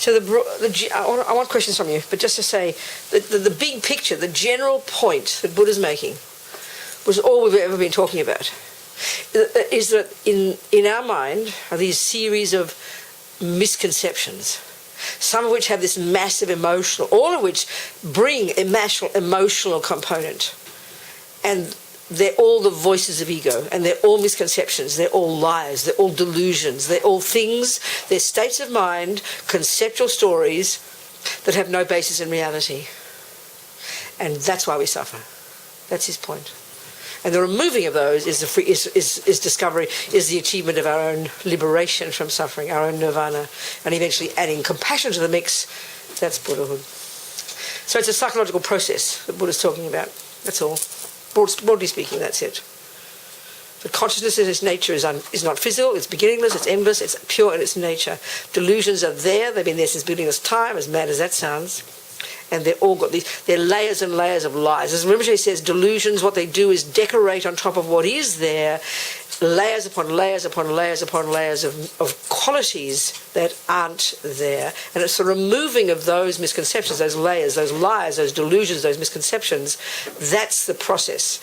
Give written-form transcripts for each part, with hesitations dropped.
So I want questions from you, but just to say, the big picture, the general point that Buddha's making, was all we've ever been talking about, is that in our mind are these series of misconceptions, some of which have this massive emotional, all of which bring a emotional component. And they're all the voices of ego, and they're all misconceptions, they're all lies, they're all delusions, they're all things, they're states of mind, conceptual stories that have no basis in reality. And that's why we suffer. That's his point. And the removing of those is discovery, is the achievement of our own liberation from suffering, our own nirvana, and eventually adding compassion to the mix. That's Buddhahood. So it's a psychological process that Buddha's talking about. That's all. Broadly speaking, that's it. But consciousness in its nature is not physical, it's beginningless, it's endless, it's pure in its nature. Delusions are there, they've been there since beginningless time, as mad as that sounds. And they're all got they're layers and layers of lies. As Rinpoche says, delusions, what they do is decorate on top of what is there, layers upon layers upon layers upon layers of qualities that aren't there. And it's the removing of those misconceptions, those layers, those lies, those delusions, those misconceptions. That's the process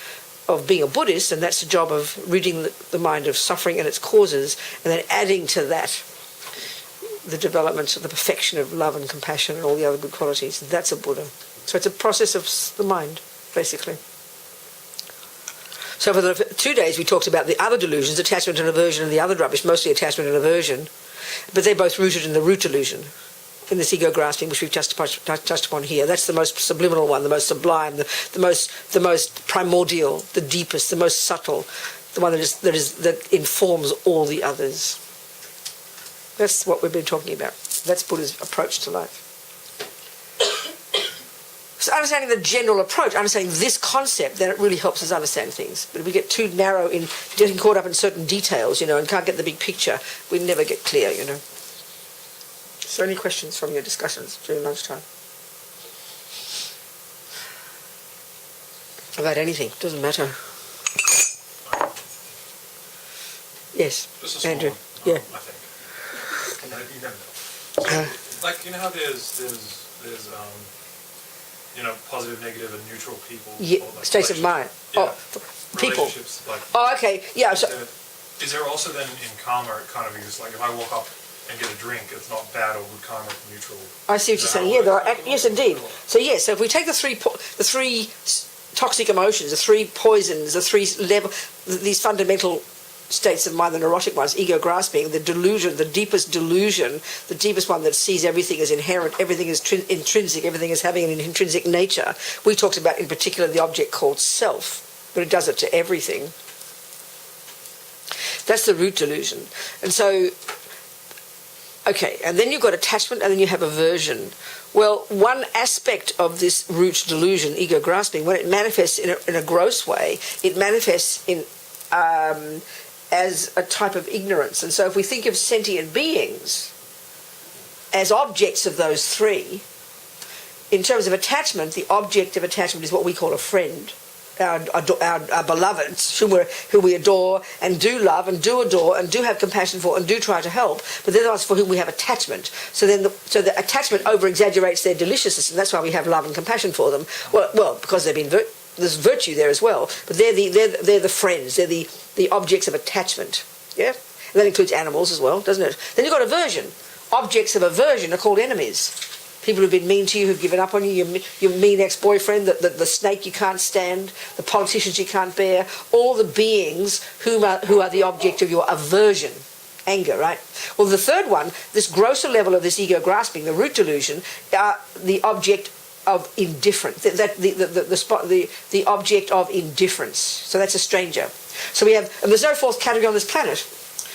of being a Buddhist, and that's the job of ridding the mind of suffering and its causes, and then adding to that the development of the perfection of love and compassion and all the other good qualities. That's a Buddha. So it's a process of the mind, basically. So for the 2 days we talked about the other delusions, attachment and aversion, and the other rubbish, mostly attachment and aversion, but they're both rooted in the root delusion, in this ego grasping, which we've just touched upon here. That's the most subliminal one, the most sublime, the most primordial, the deepest, the most subtle, the one that informs all the others. That's what we've been talking about. That's Buddha's approach to life. So understanding the general approach, understanding this concept, then it really helps us understand things. But if we get too narrow in getting caught up in certain details, and can't get the big picture, we never get clear, So any questions from your discussions during lunchtime? About anything, doesn't matter. Yes, just a small Andrew. One, Yeah. I think. You never know. Like how there's positive, negative, and neutral people. Yeah, or states of mind. Yeah. People. Relationships, Okay. Yeah. So, is there also then in karma it kind of exists? Like if I walk up and get a drink, it's not bad or good karma, it's neutral. I see what you're saying. Yeah, there are. Yes, indeed. So yes. So if we take the three toxic emotions, the three poisons, the three these fundamental states of mind, the neurotic ones, ego grasping, the delusion, the deepest one that sees everything as inherent, everything is intrinsic, everything is having an intrinsic nature. We talked about in particular the object called self, but it does it to everything. That's the root delusion. And so, okay, and then you've got attachment and then you have aversion. Well, one aspect of this root delusion, ego grasping, when it manifests in a gross way, it manifests in as a type of ignorance. And so if we think of sentient beings as objects of those three, in terms of attachment, the object of attachment is what we call a friend, our beloveds, who we adore and do love and do adore and do have compassion for and do try to help, but they're the ones for whom we have attachment. So then the attachment over-exaggerates their deliciousness, and that's why we have love and compassion for them. Well, because they've been there's virtue there as well, but they're the friends, they're the objects of attachment. Yeah, and that includes animals as well, doesn't it? Then you've got aversion. Objects of aversion are called enemies. People who've been mean to you, who've given up on you, your mean ex-boyfriend, the snake you can't stand, the politicians you can't bear, all the beings who are the object of your aversion. Anger, right? Well, the third one, this grosser level of this ego grasping, the root delusion, are the object of indifference, the object of indifference. So that's a stranger. So we have, and there's no fourth category on this planet.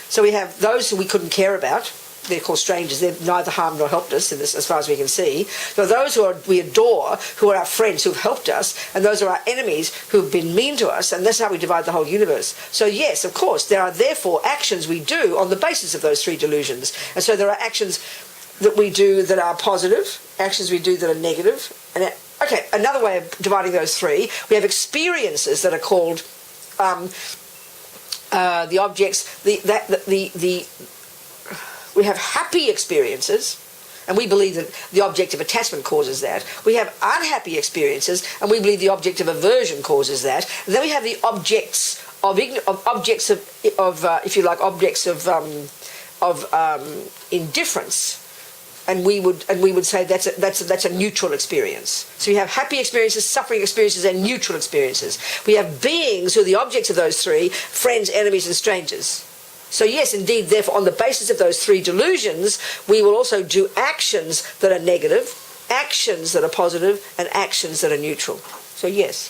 So we have those who we couldn't care about. They're called strangers. They've neither harmed nor helped us in this, as far as we can see. There are those we adore, who are our friends, who've helped us, and those are our enemies who've been mean to us, and that's how we divide the whole universe. So yes, of course, there are therefore actions we do on the basis of those three delusions. And so there are actions that we do that are positive, actions we do that are negative. And okay, another way of dividing those three, we have experiences that are called the objects. We have happy experiences, and we believe that the object of attachment causes that. We have unhappy experiences, and we believe the object of aversion causes that. And then we have the objects of if you like, objects of indifference, and we would say that's a neutral experience. So we have happy experiences, suffering experiences, and neutral experiences. We have beings who are the objects of those three: friends, enemies, and strangers. So yes, indeed, therefore, on the basis of those three delusions, we will also do actions that are negative, actions that are positive, and actions that are neutral. So yes.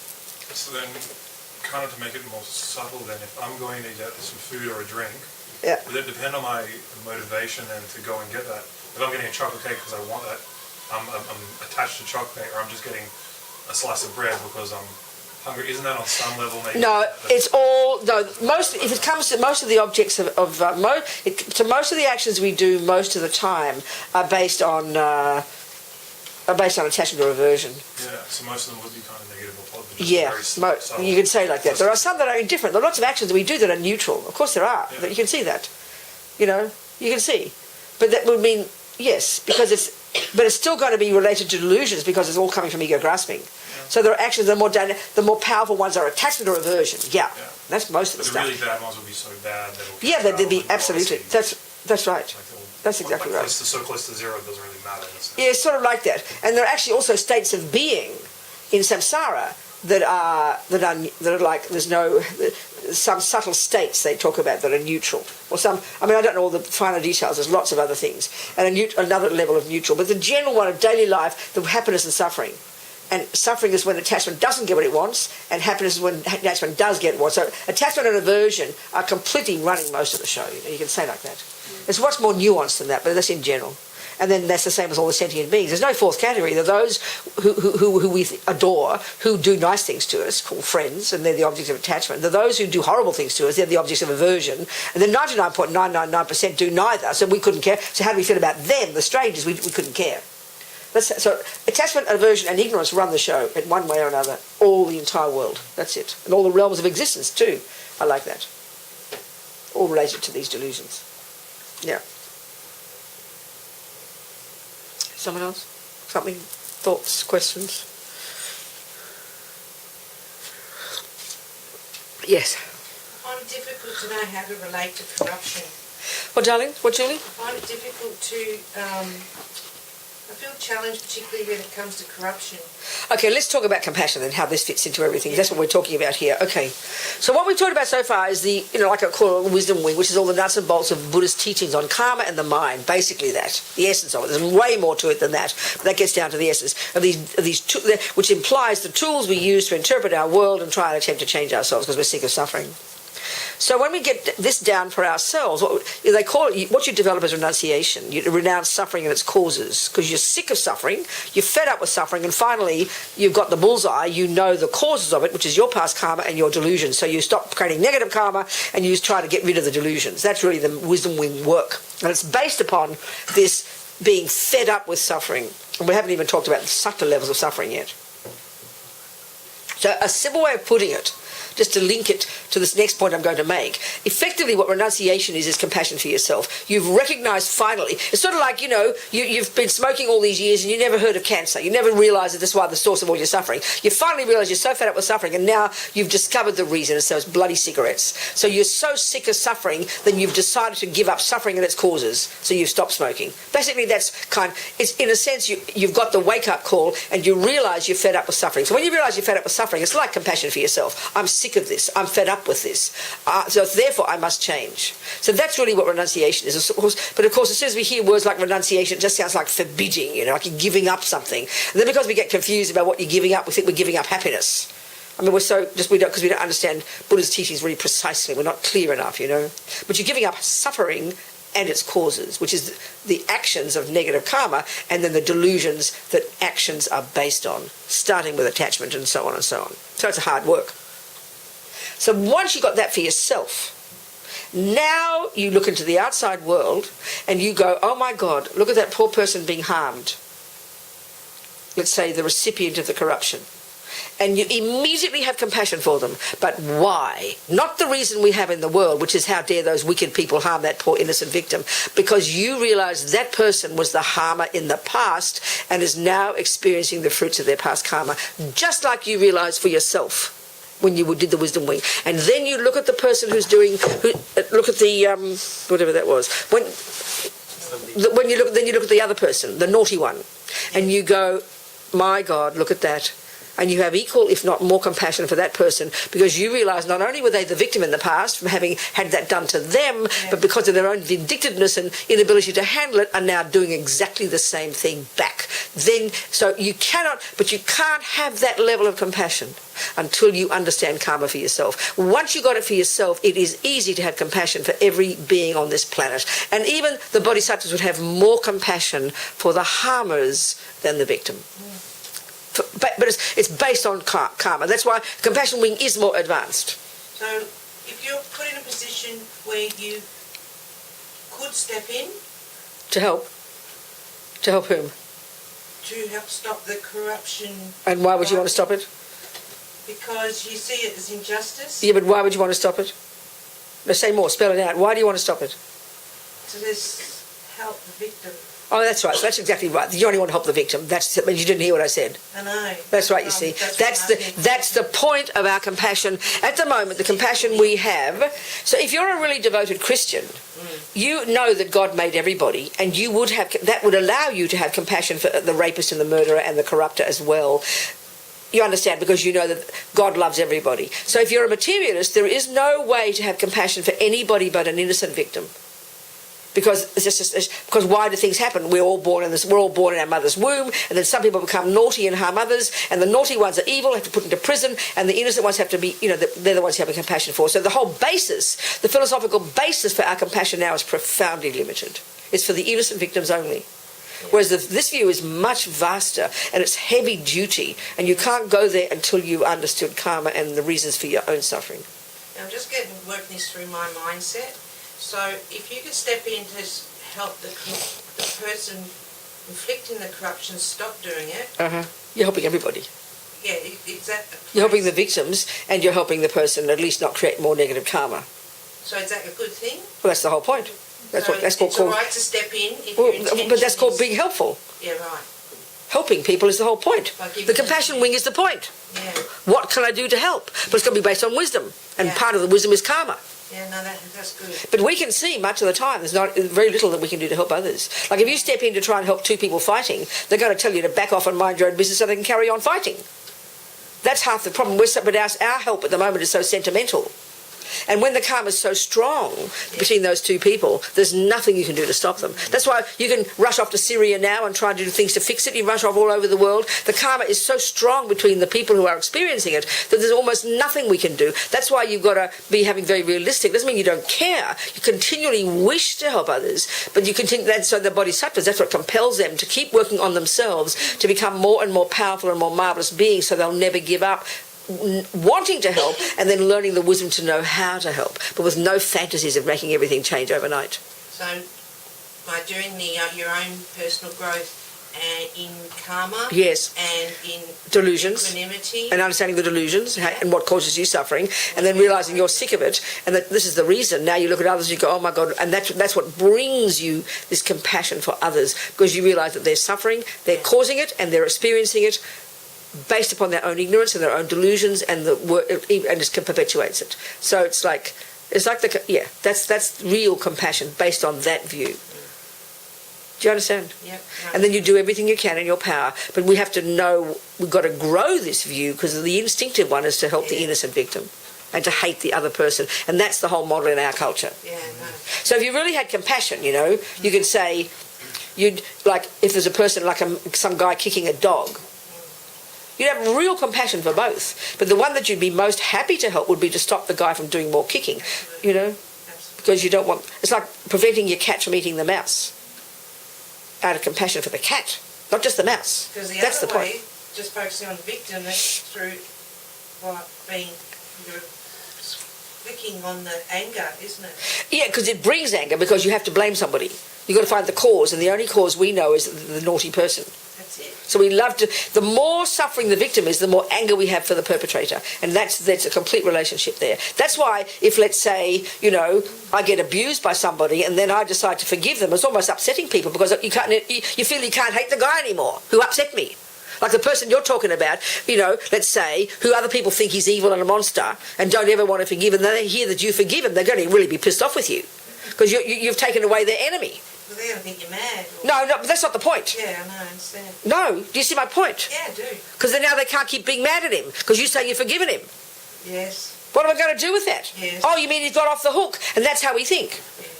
So then, kind of to make it more subtle then, if I'm going to get some food or a drink, Yeah. would it depend on my motivation then to go and get that? If I'm getting a chocolate cake because I want that, I'm attached to chocolate, or I'm just getting a slice of bread because I'm hungry, isn't that on some level maybe? No, it's all if it comes to most of the objects most of the actions we do most of the time are based on attachment or aversion. Yeah, so most of them would be kind of negative or positive. Yeah, Subtle. you can say like that. There are some that are indifferent. There are lots of actions that we do that are neutral. Of course there are. Yeah. But you can see that. You can see. But that would mean yes, because it's still going to be related to delusions because it's all coming from ego grasping. So there are actions, the more powerful ones are attachment or aversion. Yeah. That's most of the stuff. The really bad ones would be so bad that it'll they'd be absolutely. That's right. That's exactly right. So close to zero, it doesn't really matter. Yeah, it's sort of like that. And there are actually also states of being in samsara that are like some subtle states they talk about that are neutral, or some. I mean, I don't know all the finer details. There's lots of other things, and another level of neutral. But the general one of daily life, the happiness and suffering. And suffering is when attachment doesn't get what it wants, and happiness is when attachment does get what. So attachment and aversion are completely running most of the show. You can say like that. There's much more nuanced than that, but that's in general. And then that's the same as all the sentient beings. There's no fourth category. There are those who we adore, who do nice things to us, called friends, and they're the objects of attachment. There are those who do horrible things to us, they're the objects of aversion. And then 99.999% do neither, so we couldn't care. So how do we feel about them, the strangers? We couldn't care. So attachment, aversion, and ignorance run the show in one way or another, all the entire world. That's it. And all the realms of existence too. I like that. All related to these delusions. Yeah. Someone else? Something? Thoughts? Questions? Yes. I find it difficult to know how to relate to corruption. What, darling? What, Julie? I find it difficult to... I feel challenged, particularly when it comes to corruption. Okay, let's talk about compassion and how this fits into everything. Yeah. That's what we're talking about here. Okay, so what we've talked about so far is the, like I call it, wisdom wing, which is all the nuts and bolts of Buddhist teachings on karma and the mind. Basically, that the essence of it. There's way more to it than that. But that gets down to the essence of these, which implies the tools we use to interpret our world and try and attempt to change ourselves because we're sick of suffering. So when we get this down for ourselves, they call it, what you develop is renunciation. You renounce suffering and its causes because you're sick of suffering, you're fed up with suffering, and finally you've got the bullseye, you know the causes of it, which is your past karma and your delusions. So you stop creating negative karma and you try to get rid of the delusions. That's really the wisdom wing work. And it's based upon this being fed up with suffering. And we haven't even talked about the subtle levels of suffering yet. So a simple way of putting it, just to link it to this next point I'm going to make. Effectively, what renunciation is compassion for yourself. You've recognized finally, it's sort of like, you've been smoking all these years and you never heard of cancer. You never realized that this is why the source of all your suffering. You finally realize you're so fed up with suffering, and now you've discovered the reason. It's those bloody cigarettes. So you're so sick of suffering, then you've decided to give up suffering and its causes. So you've stopped smoking. Basically, it's in a sense, you've got the wake-up call and you realize you're fed up with suffering. So when you realize you're fed up with suffering, it's like compassion for yourself. I'm sick of this. I'm fed up with this. So therefore I must change. So that's really what renunciation is. But of course, as soon as we hear words like renunciation, it just sounds like forbidding, like you're giving up something. And then because we get confused about what you're giving up, we think we're giving up happiness. I mean, because we don't understand Buddha's teachings really precisely. We're not clear enough, But you're giving up suffering and its causes, which is the actions of negative karma, and then the delusions that actions are based on, starting with attachment and so on and so on. So it's hard work. So once you got that for yourself, now you look into the outside world and you go, oh my God, look at that poor person being harmed. Let's say the recipient of the corruption. and you immediately have compassion for them. But why? Not the reason we have in the world, which is how dare those wicked people harm that poor innocent victim, because you realise that person was the harmer in the past and is now experiencing the fruits of their past karma, just like you realise for yourself when you did the wisdom wing. And then you look at the person look at the whatever that was. Then you look at the other person, the naughty one, and you go, my God, look at that. And you have equal, if not more, compassion for that person, because you realise not only were they the victim in the past from having had that done to them, but because of their own vindictiveness and inability to handle it, are now doing exactly the same thing back. So you can't have that level of compassion until you understand karma for yourself. Once you got it for yourself, it is easy to have compassion for every being on this planet. And even the bodhisattvas would have more compassion for the harmers than the victim. But it's based on karma. That's why compassion wing is more advanced. So if you're put in a position where you could step in To help whom? to help stop the corruption. And why would you want to stop it? Because you see it as injustice. Yeah, but why would you want to stop it? Let's say more. Spell it out. Why do you want to stop it? To just help the victim. Oh, that's right. So that's exactly right. You only want to help the victim. But you didn't hear what I said. I know. That's right, you see. That's the point of our compassion. At the moment, the compassion we have. So if you're a really devoted Christian, you know that God made everybody, and that would allow you to have compassion for the rapist and the murderer and the corrupter as well. You understand, because you know that God loves everybody. So if you're a materialist, there is no way to have compassion for anybody but an innocent victim. Because because why do things happen? We're all born in our mother's womb, and then some people become naughty and harm others, and the naughty ones are evil, have to put into prison, and the innocent ones have to be, they're the ones you have compassion for. So the whole basis, the philosophical basis for our compassion now is profoundly limited. It's for the innocent victims only. Whereas this view is much vaster, and it's heavy duty, and you can't go there until you've understood karma and the reasons for your own suffering. Now I'm just working this through my mindset. So if you could step in to help the person inflicting the corruption stop doing it. You're helping everybody. Yeah, exactly. You're helping the victims, and you're helping the person at least not create more negative karma. So is that a good thing? Well, that's the whole point. That's called. It's all right to step in if your intention but that's called being helpful. Yeah, right. Helping people is the whole point. The compassion wing is the point. Yeah. What can I do to help? But it's going to be based on wisdom, and part of the wisdom is karma. Yeah, no, that's good. But we can see much of the time there's not very little that we can do to help others. Like if you step in to try and help two people fighting, they're going to tell you to back off and mind your own business so they can carry on fighting. That's half the problem. But our help at the moment is so sentimental. And when the karma is so strong between those two people, there's nothing you can do to stop them. That's why you can rush off to Syria now and try to do things to fix it. You rush off all over the world. The karma is so strong between the people who are experiencing it that there's almost nothing we can do. That's why you've got to be having very realistic. Doesn't mean you don't care. You continually wish to help others, but you continue. So the bodhisattvas, that's what compels them to keep working on themselves to become more and more powerful and more marvelous beings, so they'll never give up wanting to help, and then learning the wisdom to know how to help, but with no fantasies of making everything change overnight. So by doing your own personal growth and in karma, yes, and in delusions, equanimity, and understanding the delusions and what causes you suffering, and then realizing you're sick of it, and that this is the reason. Now you look at others and you go, oh my God, and that's what brings you this compassion for others, because you realize that they're suffering, they're causing it, and they're experiencing it based upon their own ignorance and their own delusions, and it perpetuates it. So that's real compassion based on that view. Do you understand? Yep. Right. And then you do everything you can in your power, but we have to know we've got to grow this view, because the instinctive one is to help the innocent victim and to hate the other person, and that's the whole model in our culture. Yeah. No. So if you really had compassion, you could say, if there's a person like some guy kicking a dog. You'd have real compassion for both. But the one that you'd be most happy to help would be to stop the guy from doing more kicking, Absolutely. Because you don't want... It's like preventing your cat from eating the mouse out of compassion for the cat, not just the mouse. Because that's the point. Just focusing on the victim, that's through being flicking on the anger, isn't it? Yeah, because it brings anger, because you have to blame somebody. You've got to find the cause, and the only cause we know is the naughty person. That's it. So we love to, the more suffering the victim is, the more anger we have for the perpetrator. And that's a complete relationship there. That's why if, let's say, you know, I get abused by somebody and then I decide to forgive them, it's almost upsetting people because you feel you can't hate the guy anymore who upset me. Like the person you're talking about, you know, let's say, who other people think he's evil and a monster and don't ever want to forgive, and then they hear that you forgive him, they're going to really be pissed off with you because you've taken away their enemy. Well, they're going to think you're mad. No, but that's not the point. Yeah, I know, I understand. No, do you see my point? Yeah, I do. Because then now they can't keep being mad at him because you say you've forgiven him. Yes. What am I going to do with that? Yes. Oh, you mean he's got off the hook? And that's how we think. Yes.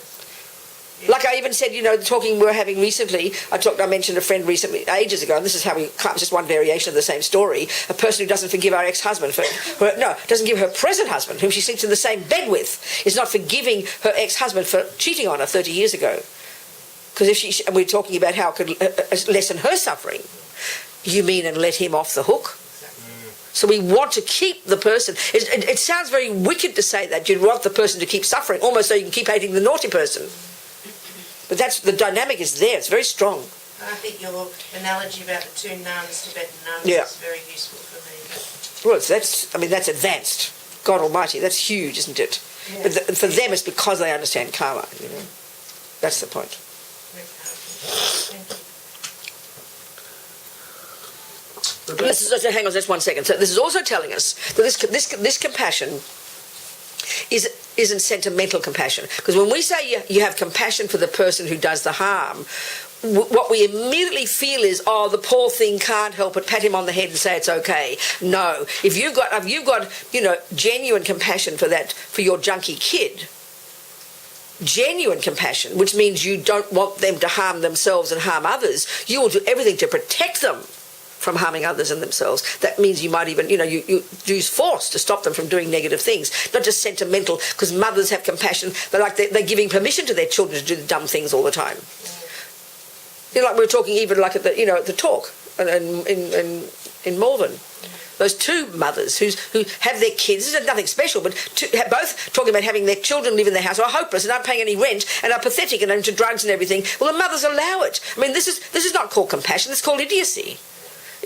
Like I even said, you know, the talking we were having recently, I mentioned a friend recently, ages ago, and this is how it's just one variation of the same story, a person who doesn't forgive our ex-husband, doesn't give her present husband, whom she sleeps in the same bed with, is not forgiving her ex-husband for cheating on her 30 years ago. Because and we're talking about how it could lessen her suffering. You mean and let him off the hook? So we want to keep the person. It sounds very wicked to say that. You'd want the person to keep suffering, almost so you can keep hating the naughty person. But that's the dynamic is there. It's very strong. I think your analogy about the two nuns, Tibetan nuns, is very useful for me. Well, that's advanced. God Almighty, that's huge, isn't it? Yeah. But for them, it's because they understand karma. You know, that's the point. Very powerful. Thank you. This is, hang on just 1 second. So this is also telling us that this compassion isn't sentimental compassion. Because when we say you have compassion for the person who does the harm, what we immediately feel is, oh, the poor thing can't help it, pat him on the head and say it's okay. No. If you've got you know, genuine compassion for your junkie kid, genuine compassion, which means you don't want them to harm themselves and harm others, you will do everything to protect them from harming others and themselves. That means you might even, you know, you use force to stop them from doing negative things, not just sentimental, because mothers have compassion. They're giving permission to their children to do the dumb things all the time. You know, like we were talking even like at the talk in Malvern. Those two mothers who have their kids, this is nothing special, but both talking about having their children live in their house, are hopeless and aren't paying any rent and are pathetic and into drugs and everything. Well, the mothers allow it. I mean, this is not called compassion, it's called idiocy.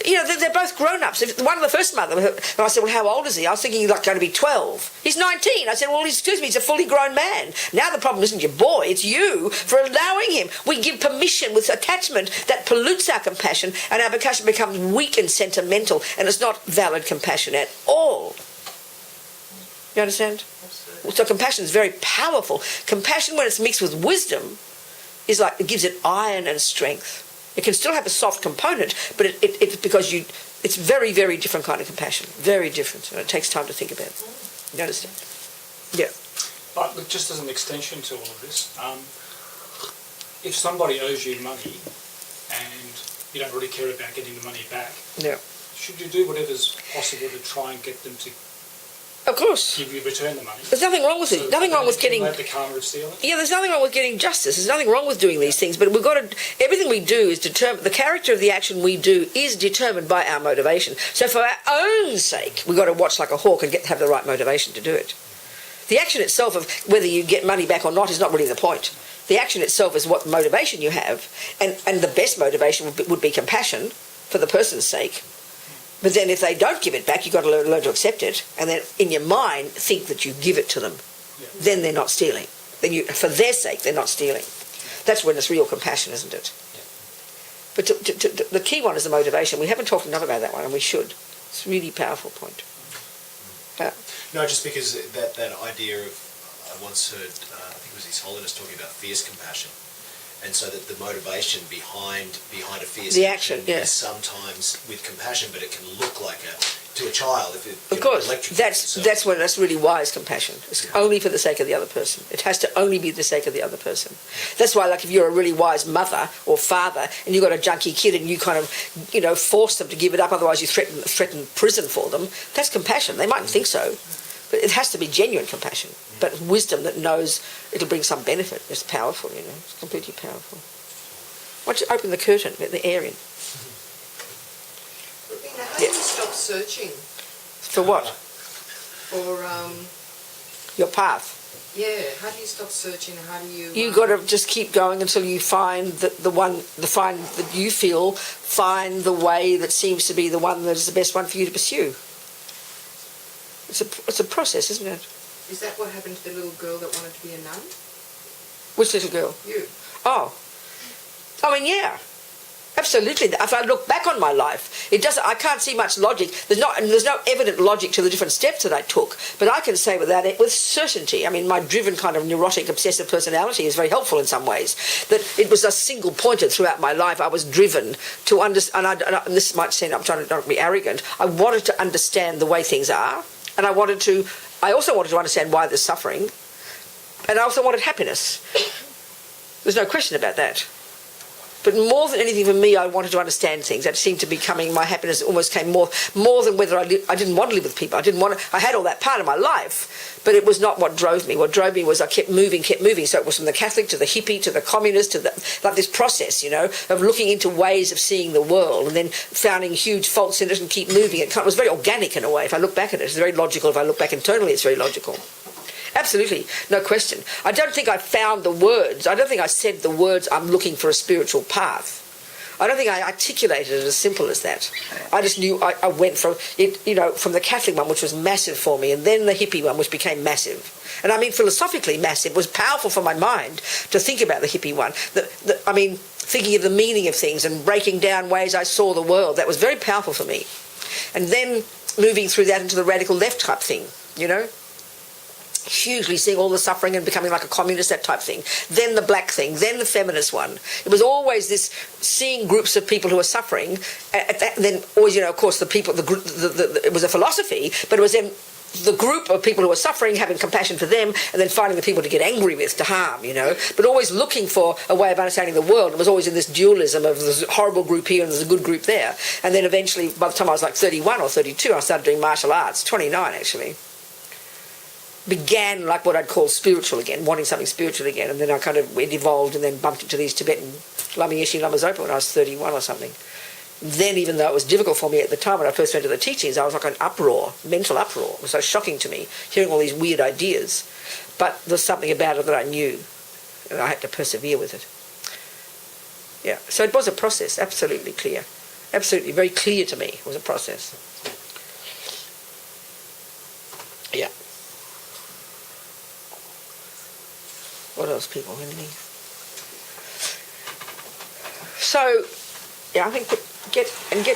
You know, they're both grown-ups. One of the first mother, and I said, well, how old is he? I was thinking he's like going to be 12. He's 19. I said, well, excuse me, he's a fully grown man. Now the problem isn't your boy, it's you for allowing him. We give permission with attachment that pollutes our compassion, and our compassion becomes weak and sentimental, and it's not valid compassion at all. You understand? Absolutely. So compassion is very powerful. Compassion, when it's mixed with wisdom, is like, it gives it iron and strength. It can still have a soft component, but it's because it's very, very different kind of compassion. Very different. And it takes time to think about it. You understand? Yeah. But look, just as an extension to all of this, if somebody owes you money and you don't really care about getting the money back, should you do whatever's possible to try and get them to Of course. give you return the money? There's nothing wrong with it. Nothing wrong with getting... the karma of stealing? Yeah, there's nothing wrong with getting justice. There's nothing wrong with doing these things. But we've got to... Everything we do is determined... The character of the action we do is determined by our motivation. So for our own sake, we've got to watch like a hawk and have the right motivation to do it. The action itself of whether you get money back or not is not really the point. The action itself is what motivation you have. And the best motivation would be compassion for the person's sake. But then if they don't give it back, you've got to learn to accept it. And then in your mind, think that you give it to them. Yeah. Then they're not stealing. Then for their sake, they're not stealing. That's when it's real compassion, isn't it? Yeah. But the key one is the motivation. We haven't talked enough about that one, and we should. It's a really powerful point. No, just because that idea of, I once heard, I think it was His Holiness talking about fierce compassion. And so that the motivation behind a fierce the action is sometimes with compassion, but it can look like to a child if it. Of course, that's really wise compassion. It's only for the sake of the other person. It has to only be the sake of the other person. That's why, like, if you're a really wise mother or father and you've got a junkie kid and you kind of, you know, force them to give it up, otherwise you threaten prison for them. That's compassion. They mightn't think so. But it has to be genuine compassion, but wisdom that knows it'll bring some benefit. It's powerful, you know. It's completely powerful. Why don't you open the curtain, let the air in? How do you stop searching For what? for your path. Yeah, how do you stop searching? How do you... You got to just keep going until you find the way that seems to be the one that is the best one for you to pursue. It's a process, isn't it? Is that what happened to the little girl that wanted to be a nun? Which little girl? You. Oh. I mean, yeah. Absolutely. If I look back on my life, I can't see much logic. There's no evident logic to the different steps that I took, but I can say with certainty. I mean, my driven kind of neurotic, obsessive personality is very helpful in some ways. That it was a single pointed throughout my life. I was driven to understand, and this might sound, I'm trying to not be arrogant. I wanted to understand the way things are, and I also wanted to understand why there's suffering, and I also wanted happiness. There's no question about that. But more than anything for me, I wanted to understand things. That seemed to be coming, my happiness almost came more than whether I didn't want to live with people. I had all that part of my life, but it was not what drove me. What drove me was I kept moving. So it was from the Catholic to the hippie to the communist to like this process, of looking into ways of seeing the world and then finding huge faults in it and keep moving. It was very organic in a way. If I look back at it, it's very logical. If I look back internally, it's very logical. Absolutely, no question. I don't think I found the words. I don't think I said the words, I'm looking for a spiritual path. I don't think I articulated it as simple as that. I just knew I went from it, from the Catholic one, which was massive for me, and then the hippie one, which became massive. And I mean, philosophically massive, was powerful for my mind to think about the hippie one. Thinking of the meaning of things and breaking down ways I saw the world, that was very powerful for me. And then moving through that into the radical left type thing, hugely seeing all the suffering and becoming like a communist, that type thing. Then the black thing, then the feminist one. It was always this seeing groups of people who are suffering, then always, of course, the people, it was a philosophy, but it was then the group of people who are suffering, having compassion for them, and then finding the people to get angry with, to harm, but always looking for a way of understanding the world. It was always in this dualism of there's a horrible group here and there's a good group there. And then eventually, by the time I was like 31 or 32, I started doing martial arts, 29 actually. Began like what I'd call spiritual again, wanting something spiritual again, and then it evolved and then bumped into these Tibetan Lama Zopa when I was 31 or something. Then, even though it was difficult for me at the time when I first went to the teachings, I was like an uproar, mental uproar. It was so shocking to me, hearing all these weird ideas. But there's something about it that I knew, and I had to persevere with it. Yeah, so it was a process, absolutely clear. Absolutely, very clear to me, it was a process. Yeah. What else, people? So, yeah, I think get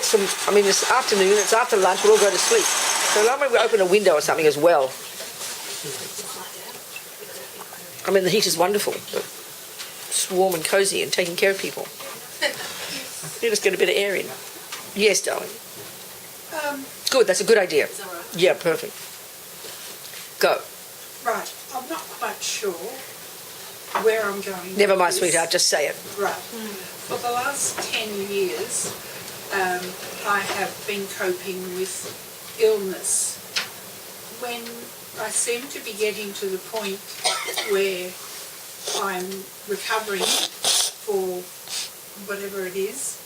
some. I mean, this afternoon, it's after lunch. We'll all go to sleep. So, why don't we open a window or something as well? I mean, the heat is wonderful. It's warm and cosy and taking care of people. You just get a bit of air in. Yes, darling. Good. That's a good idea. Is that right? Yeah, perfect. Go. Right. I'm not quite sure where I'm going. Never with mind, this. sweetheart. Just say it. Right. For the last 10 years, I have been coping with illness. When I seem to be getting to the point where I'm recovering for whatever it is,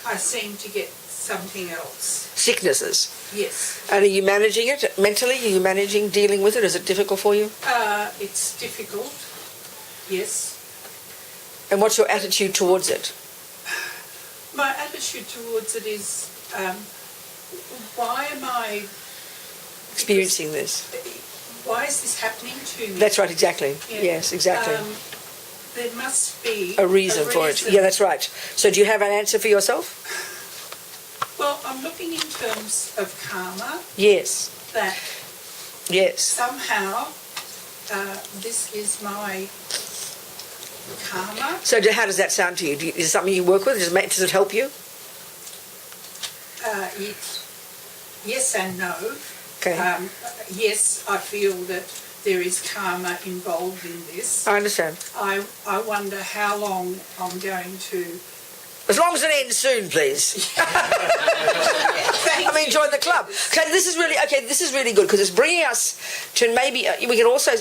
I seem to get something else. Sicknesses. Yes. And are you managing it mentally? Are you dealing with it? Is it difficult for you? It's difficult. Yes. And what's your attitude towards it? My attitude towards it is, why am I Experiencing this. Why is this happening to me? That's right, exactly. Yeah. Yes, exactly. There must be a reason for it. Yeah, that's right. So do you have an answer for yourself? Well, I'm looking in terms of karma. Yes. That yes. Somehow this is my karma. So how does that sound to you? Is it something you work with? Does it help you? Yes and no. Okay. Yes, I feel that there is karma involved in this. I understand. I wonder how long I'm going to... As long as it ends soon, please. I mean, join the club. Okay, this is really good because it's bringing us to maybe, we can also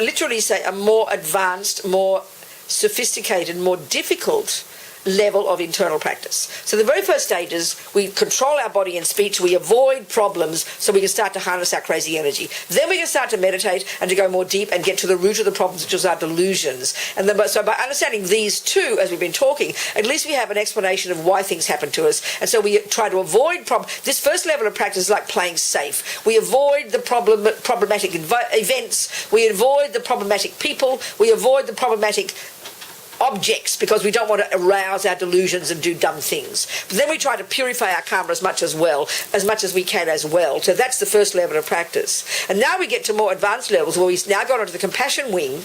literally say a more advanced, more sophisticated, more difficult level of internal practice. So the very first stage is we control our body and speech, we avoid problems so we can start to harness our crazy energy. Then we can start to meditate and to go more deep and get to the root of the problems, which is our delusions. And then, so by understanding these two, as we've been talking, at least we have an explanation of why things happen to us. And so we try to avoid problems. This first level of practice is like playing safe. We avoid the problematic events, we avoid the problematic people, we avoid the problematic objects because we don't want to arouse our delusions and do dumb things. But then we try to purify our karma as much as we can as well. So that's the first level of practice. And now we get to more advanced levels where we now go onto the compassion wing,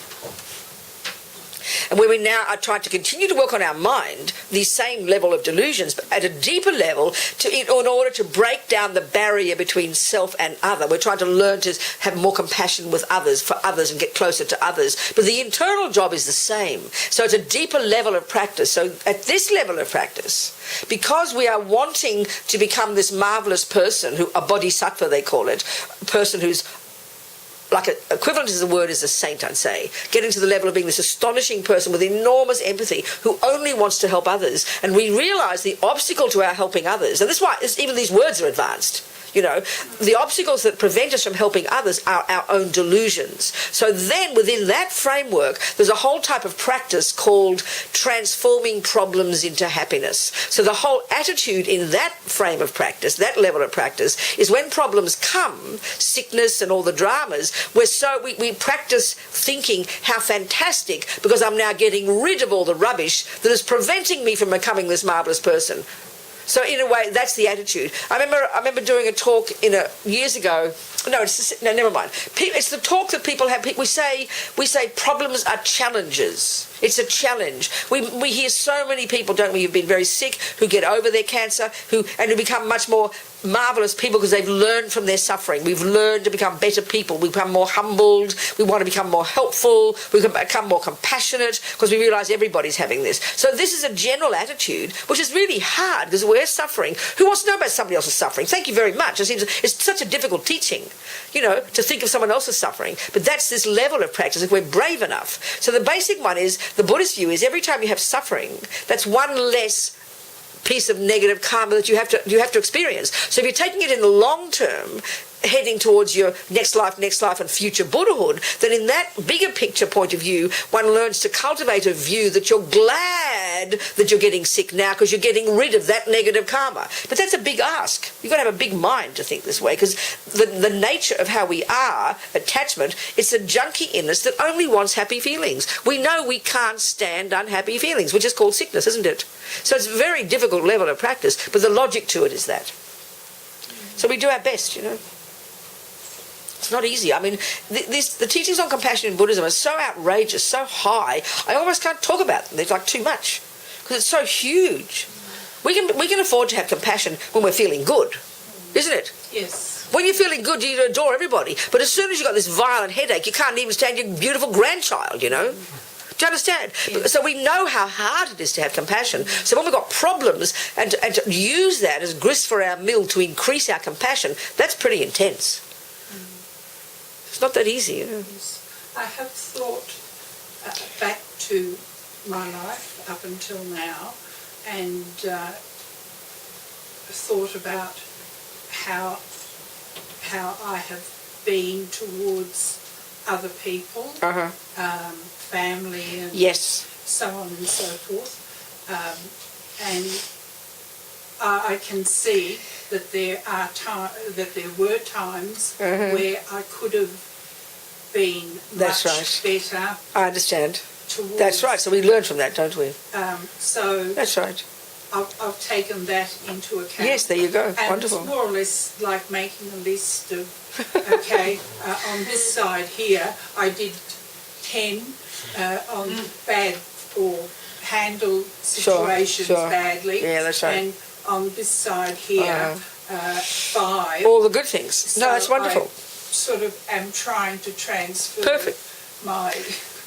and where we now are trying to continue to work on our mind, the same level of delusions, but at a deeper level, in order to break down the barrier between self and other. We're trying to learn to have more compassion with others, for others, and get closer to others. But the internal job is the same. So it's a deeper level of practice. So at this level of practice, because we are wanting to become this marvelous person, a bodhisattva they call it, a person who's like equivalent to the word is a saint, I'd say, getting to the level of being this astonishing person with enormous empathy who only wants to help others. And we realise the obstacle to our helping others, and that's why even these words are advanced. You know, the obstacles that prevent us from helping others are our own delusions. So then within that framework, there's a whole type of practice called transforming problems into happiness. So the whole attitude in that frame of practice, that level of practice, is when problems come, sickness and all the dramas, we practice thinking how fantastic, because I'm now getting rid of all the rubbish that is preventing me from becoming this marvellous person. So in a way, that's the attitude. I remember doing a talk years ago. No, never mind. It's the talk that people have. We say problems are challenges. It's a challenge. We hear so many people, don't we, who've been very sick, who get over their cancer, who become much more marvellous people because they've learned from their suffering. We've learned to become better people. We become more humbled. We want to become more helpful. We can become more compassionate because we realise everybody's having this. So this is a general attitude, which is really hard because we're suffering. Who wants to know about somebody else's suffering? Thank you very much. It's such a difficult teaching, to think of someone else's suffering. But that's this level of practice if we're brave enough. So the basic one is, the Buddhist view is, every time you have suffering, that's one less piece of negative karma that you have to experience. So if you're taking it in the long term, heading towards your next life and future Buddhahood, then in that bigger picture point of view, one learns to cultivate a view that you're glad that you're getting sick now because you're getting rid of that negative karma. But that's a big ask. You've got to have a big mind to think this way, because the nature of how we are, attachment, it's a junkie in us that only wants happy feelings. We know we can't stand unhappy feelings, which is called sickness, isn't it? So it's a very difficult level of practice, but the logic to it is that. So we do our best, It's not easy. I mean, the teachings on compassion in Buddhism are so outrageous, so high, I almost can't talk about them. There's like too much, because it's so huge. We can afford to have compassion when we're feeling good, isn't it? Yes. When you're feeling good, you adore everybody. But as soon as you've got this violent headache, you can't even stand your beautiful grandchild, Do you understand? Yes. So we know how hard it is to have compassion. So when we've got problems, and to use that as grist for our mill to increase our compassion, that's pretty intense. It's not that easy, I have thought back to my life up until now, and thought about how I have been towards other people, family, and so on and so forth, and I can see that there were times where I could have been much better. I understand. Towards, that's right. So we learn from that, don't we? So that's right. I've taken that into account. Yes, there you go. And wonderful. It's more or less like making a list of, on this side here, I did 10 on bad or handle situations badly. Yeah, that's right. And on this side here, 5. All the good things. So no, that's wonderful. I sort of am trying to transfer my...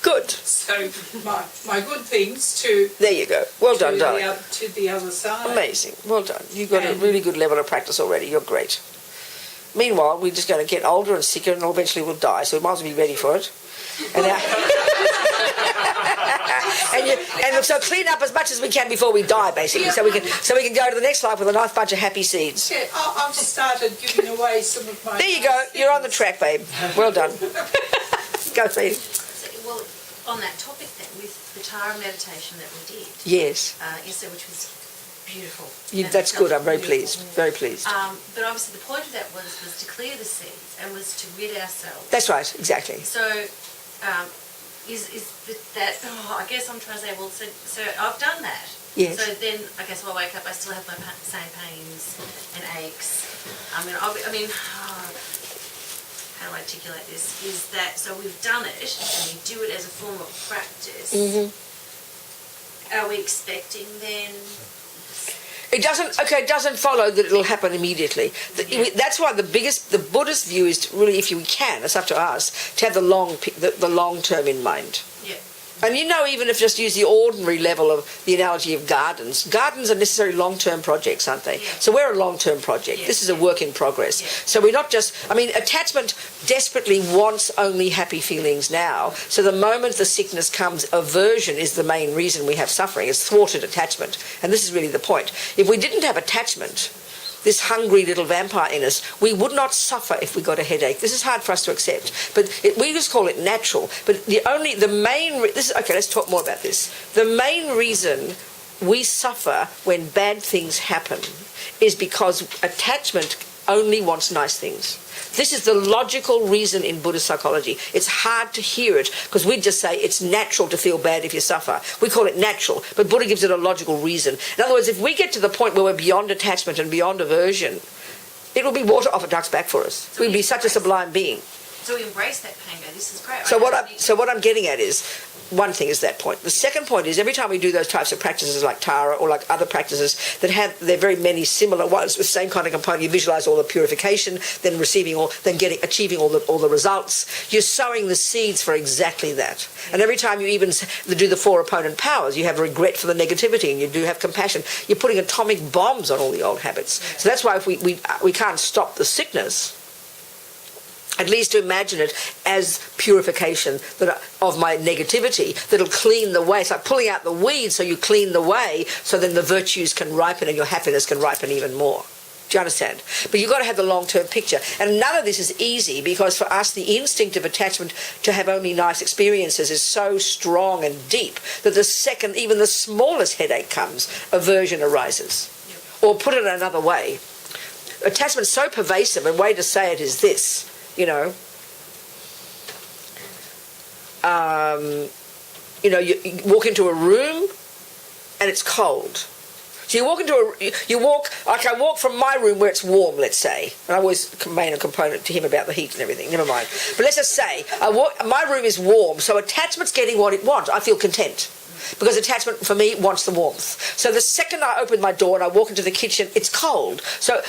Good. So my good things to... There you go. Well done, darling. To the other side. Amazing. Well done. You've got a really good level of practice already. You're great. Meanwhile, we're just going to get older and sicker and eventually we'll die, so we might as well be ready for it. And and so clean up as much as we can before we die, basically, so we can go to the next life with a nice bunch of happy seeds. Yeah, I've started giving away some of my... There you go. You're on the track, babe. Well done. Go, Steve. Well, on that topic then, with the Tara meditation that we did, Yes. yesterday, which was beautiful. That's good. I'm very pleased. Very pleased. But obviously the point of that was to clear the seeds and was to rid ourselves. That's right. Exactly. So, is that? Oh, I guess I'm trying to say. Well, so I've done that. Yes. So then, I guess when I wake up, I still have my same pains and aches. I mean, how do I articulate this? Is that so? We've done it, and we do it as a form of practice. Mm-hmm. Are we expecting then? It doesn't follow that it'll happen immediately. That's why the Buddhist view is to really, if you can, it's up to us, to have the long term in mind. Yeah. And even if just use the ordinary level of the analogy of gardens are necessarily long-term projects, aren't they? Yeah. So we're a long-term project. Yeah. This is a work in progress. Yeah. So we're not just, attachment desperately wants only happy feelings now. So the moment the sickness comes, aversion is the main reason we have suffering. It's thwarted attachment. And this is really the point. If we didn't have attachment, this hungry little vampire in us, we would not suffer if we got a headache. This is hard for us to accept, but we just call it natural. But let's talk more about this. The main reason we suffer when bad things happen is because attachment only wants nice things. This is the logical reason in Buddhist psychology. It's hard to hear it because we just say it's natural to feel bad if you suffer. We call it natural, but Buddha gives it a logical reason. In other words, if we get to the point where we're beyond attachment and beyond aversion, it will be water off a duck's back for us. So We'd be such a sublime being. So we embrace that pain. Go, this is great. So what I'm getting at is, one thing is that point. The second point is every time we do those types of practices like Tara or like other practices they're very many similar ones with the same kind of component. You visualize all the purification, then achieving all the results. You're sowing the seeds for exactly that. And every time you even do the 4 opponent powers, you have regret for the negativity and you do have compassion. You're putting atomic bombs on all the old habits. So that's why if we can't stop the sickness, at least to imagine it as purification of my negativity that'll clean the way. It's like pulling out the weeds so you clean the way so then the virtues can ripen and your happiness can ripen even more. Do you understand? But you've got to have the long-term picture. And none of this is easy because for us the instinct of attachment to have only nice experiences is so strong and deep that the second even the smallest headache comes, aversion arises. Or put it another way, attachment's so pervasive, and a way to say it is this. You walk into a room and it's cold. So I walk from my room where it's warm, let's say, and I always made a component to him about the heat and everything, never mind. But let's just say, my room is warm, so attachment's getting what it wants. I feel content. Because attachment, for me, wants the warmth. So the second I open my door and I walk into the kitchen, it's cold. So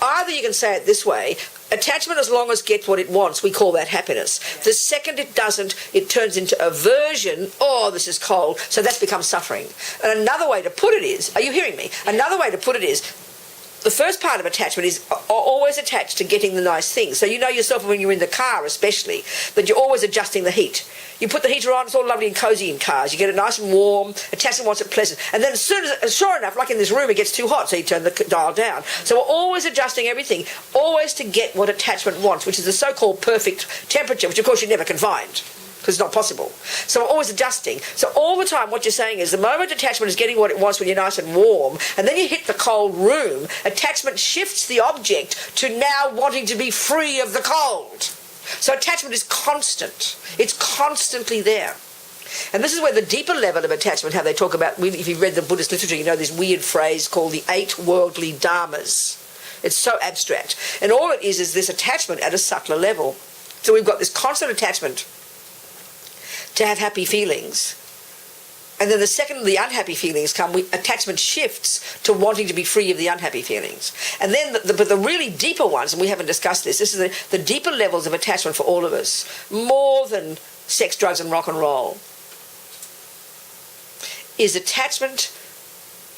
either you can say it this way, attachment as long as it gets what it wants, we call that happiness. The second it doesn't, it turns into aversion, this is cold, so that becomes suffering. And another way to put it is, are you hearing me? Another way to put it is, the first part of attachment is always attached to getting the nice things. So you know yourself when you're in the car especially, that you're always adjusting the heat. You put the heater on, it's all lovely and cosy in cars. You get it nice and warm, attachment wants it pleasant. And then sure enough, like in this room, it gets too hot, so you turn the dial down. So we're always adjusting everything, always to get what attachment wants, which is the so-called perfect temperature, which of course you never can find. Because it's not possible. So we're always adjusting. So all the time what you're saying is the moment attachment is getting what it wants when you're nice and warm, and then you hit the cold room, attachment shifts the object to now wanting to be free of the cold. So attachment is constant. It's constantly there. And this is where the deeper level of attachment, how they talk about, if you've read the Buddhist literature, you know this weird phrase called the 8 worldly dharmas. It's so abstract. And all it is this attachment at a subtler level. So we've got this constant attachment to have happy feelings. And then the second the unhappy feelings come, attachment shifts to wanting to be free of the unhappy feelings. And then but the really deeper ones, and we haven't discussed this is the deeper levels of attachment for all of us, more than sex, drugs and rock and roll, is attachment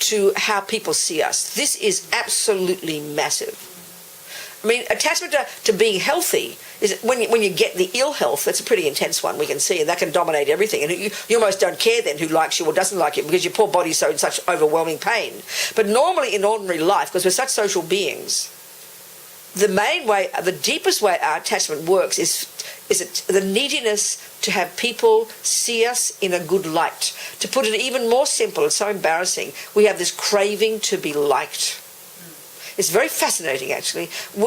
to how people see us. This is absolutely massive. I mean, attachment to being healthy is when you get the ill health, that's a pretty intense one, we can see, and that can dominate everything. And you almost don't care then who likes you or doesn't like you because your poor body's so in such overwhelming pain. But normally in ordinary life, because we're such social beings, the main way, the deepest way our attachment works is the neediness to have people see us in a good light. To put it even more simple, it's so embarrassing, we have this craving to be liked. It's very fascinating, actually.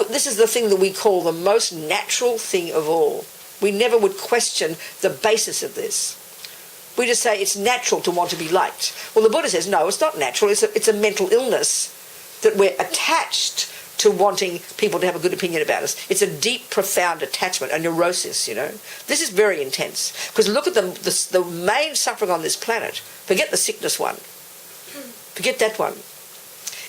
This is the thing that we call the most natural thing of all. We never would question the basis of this. We just say it's natural to want to be liked. Well, the Buddha says, no, it's not natural. It's a mental illness that we're attached to wanting people to have a good opinion about us. It's a deep, profound attachment, a neurosis, you know. This is very intense. Because look at the main suffering on this planet. Forget the sickness one. Forget that one.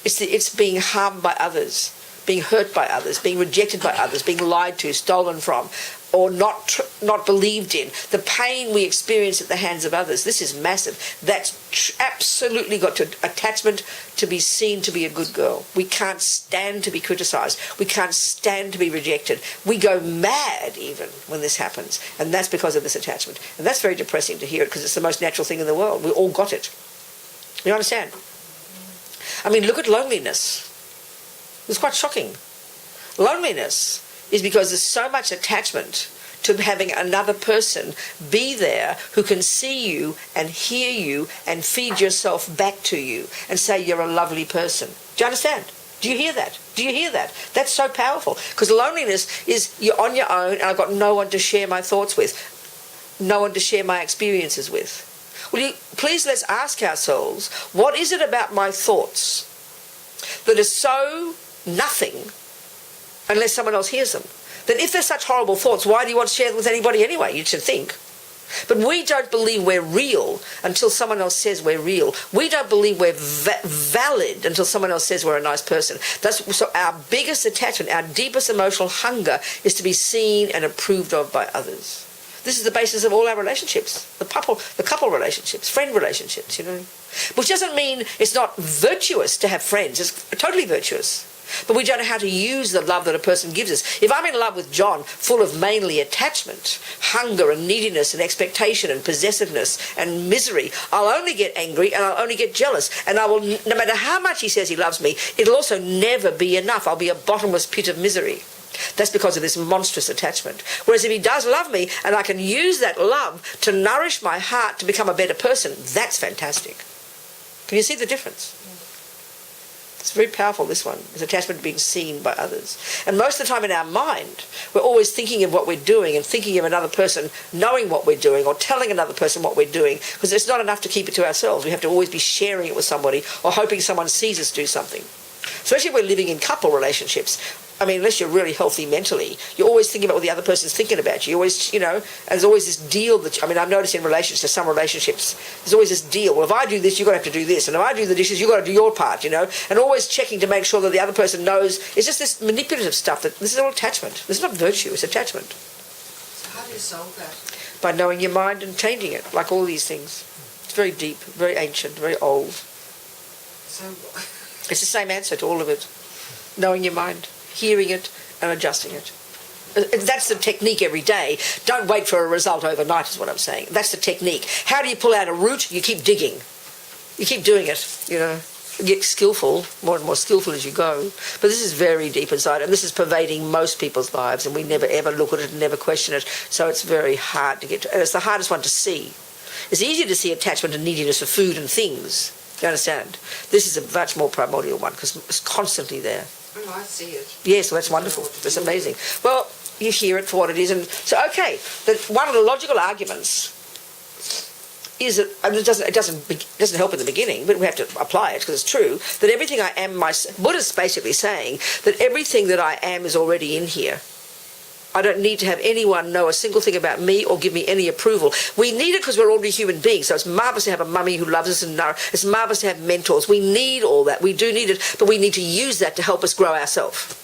It's being harmed by others, being hurt by others, being rejected by others, being lied to, stolen from, or not believed in. The pain we experience at the hands of others, this is massive. That's absolutely got to attachment to be seen to be a good girl. We can't stand to be criticised. We can't stand to be rejected. We go mad even when this happens. And that's because of this attachment. And that's very depressing to hear it because it's the most natural thing in the world. We all got it. You understand? I mean, look at loneliness. It's quite shocking. Loneliness is because there's so much attachment to having another person be there who can see you and hear you and feed yourself back to you and say you're a lovely person. Do you understand? Do you hear that? Do you hear that? That's so powerful. Because loneliness is you're on your own and I've got no one to share my thoughts with, no one to share my experiences with. Please let's ask ourselves, what is it about my thoughts that is so nothing unless someone else hears them? That if they're such horrible thoughts, why do you want to share them with anybody anyway, you should think? But we don't believe we're real until someone else says we're real. We don't believe we're valid until someone else says we're a nice person. So our biggest attachment, our deepest emotional hunger is to be seen and approved of by others. This is the basis of all our relationships, the couple relationships, friend relationships, you know. Which doesn't mean it's not virtuous to have friends. It's totally virtuous. But we don't know how to use the love that a person gives us. If I'm in love with John, full of mainly attachment, hunger and neediness and expectation and possessiveness and misery, I'll only get angry and I'll only get jealous. And I will, no matter how much he says he loves me, it'll also never be enough. I'll be a bottomless pit of misery. That's because of this monstrous attachment. Whereas if he does love me and I can use that love to nourish my heart to become a better person, that's fantastic. Can you see the difference? It's very powerful, this one. It's attachment to being seen by others. And most of the time in our mind, we're always thinking of what we're doing and thinking of another person knowing what we're doing or telling another person what we're doing, because it's not enough to keep it to ourselves. We have to always be sharing it with somebody or hoping someone sees us do something. Especially if we're living in couple relationships. I mean, unless you're really healthy mentally, you're always thinking about what the other person's thinking about you. You always, you know, and there's always this deal that, I've noticed in relationships, to some relationships, there's always this deal. Well, if I do this, you're going to have to do this. And if I do the dishes, you've got to do your part, you know. And always checking to make sure that the other person knows. It's just this manipulative stuff that this is all attachment. This is not virtue, it's attachment. So how do you solve that? By knowing your mind and changing it, like all these things. It's very deep, very ancient, very old. So It's the same answer to all of it. Knowing your mind, hearing it, and adjusting it. That's the technique every day. Don't wait for a result overnight is what I'm saying. That's the technique. How do you pull out a root? You keep digging. You keep doing it, you know. You get skillful, more and more skillful as you go. But this is very deep inside, and this is pervading most people's lives, and we never ever look at it and never question it. So it's very hard to get to, and it's the hardest one to see. It's easier to see attachment and neediness for food and things. You understand? This is a much more primordial one because it's constantly there. oh, I see it. Yes, well, that's wonderful. That's amazing. Well, you hear it for what it is. And so, okay, one of the logical arguments is that, I mean, it doesn't help in the beginning, but we have to apply it because it's true, that everything I am, Buddha's basically saying that everything that I am is already in here. I don't need to have anyone know a single thing about me or give me any approval. We need it because we're already human beings. So it's marvellous to have a mummy who loves us, and it's marvellous to have mentors. We need all that. We do need it, but we need to use that to help us grow ourselves.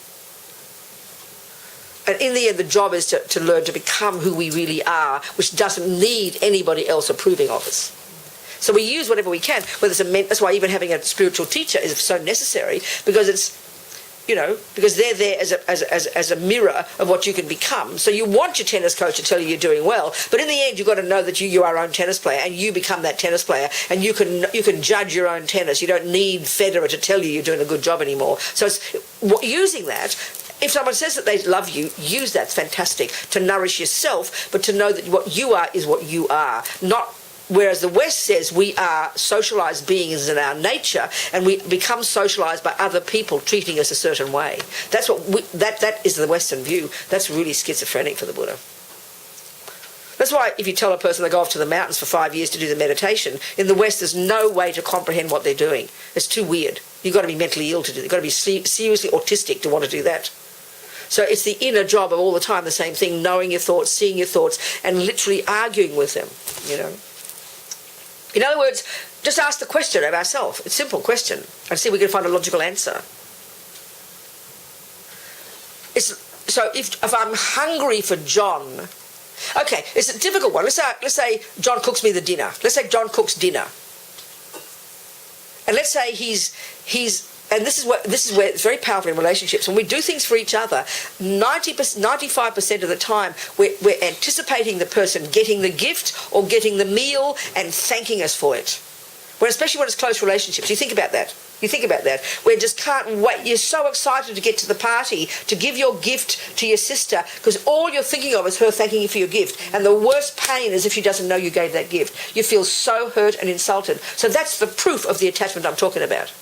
And in the end, the job is to learn to become who we really are, which doesn't need anybody else approving of us. So we use whatever we can. Whether it's that's why even having a spiritual teacher is so necessary, because because they're there as a mirror of what you can become. So you want your tennis coach to tell you you're doing well, but in the end you've got to know that you are your own tennis player, and you become that tennis player, and you can judge your own tennis. You don't need Federer to tell you you're doing a good job anymore. So it's using that. If someone says that they love you, use that. It's fantastic to nourish yourself, but to know that what you are is what you are, not. Whereas the West says we are socialised beings in our nature, and we become socialised by other people treating us a certain way. That's that is the Western view. That's really schizophrenic for the Buddha. That's why if you tell a person they go off to the mountains for 5 years to do the meditation, in the West there's no way to comprehend what they're doing. It's too weird. You've got to be mentally ill to do it. You've got to be seriously autistic to want to do that. So it's the inner job of all the time the same thing, knowing your thoughts, seeing your thoughts, and literally arguing with them, In other words, just ask the question of ourselves. It's a simple question, and see if we can find a logical answer. So if I'm hungry for John, okay, it's a difficult one. Let's say John cooks me the dinner. Let's say John cooks dinner, and let's say he's and this is where it's very powerful in relationships. When we do things for each other, 95% of the time we're anticipating the person getting the gift or getting the meal and thanking us for it. Especially when it's close relationships. You think about that. We just can't wait. You're so excited to get to the party, to give your gift to your sister, because all you're thinking of is her thanking you for your gift. And the worst pain is if she doesn't know you gave that gift. You feel so hurt and insulted. So that's the proof of the attachment I'm talking about.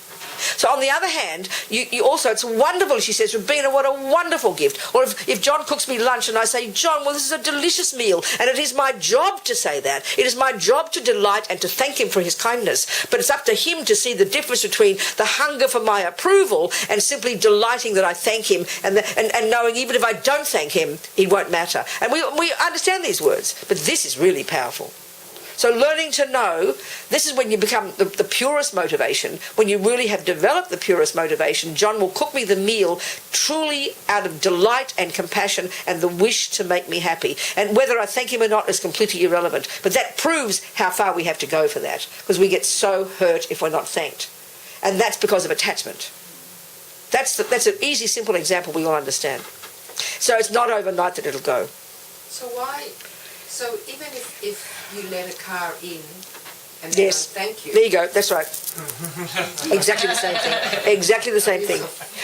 So on the other hand, you also, it's wonderful, she says, Rabina, what a wonderful gift. Or if John cooks me lunch and I say, John, well, this is a delicious meal, and it is my job to say that. It is my job to delight and to thank him for his kindness. But it's up to him to see the difference between the hunger for my approval and simply delighting that I thank him, and knowing even if I don't thank him, it won't matter. And we understand these words, but this is really powerful. So learning to know, this is when you become the purest motivation. When you really have developed the purest motivation, John will cook me the meal truly out of delight and compassion and the wish to make me happy. And whether I thank him or not is completely irrelevant. But that proves how far we have to go for that, because we get so hurt if we're not thanked. And that's because of attachment. That's an easy, simple example we all understand. So it's not overnight that it'll go. So even if you let a car in and they don't thank you. There you go, that's right. Exactly the same thing. Exactly the same thing.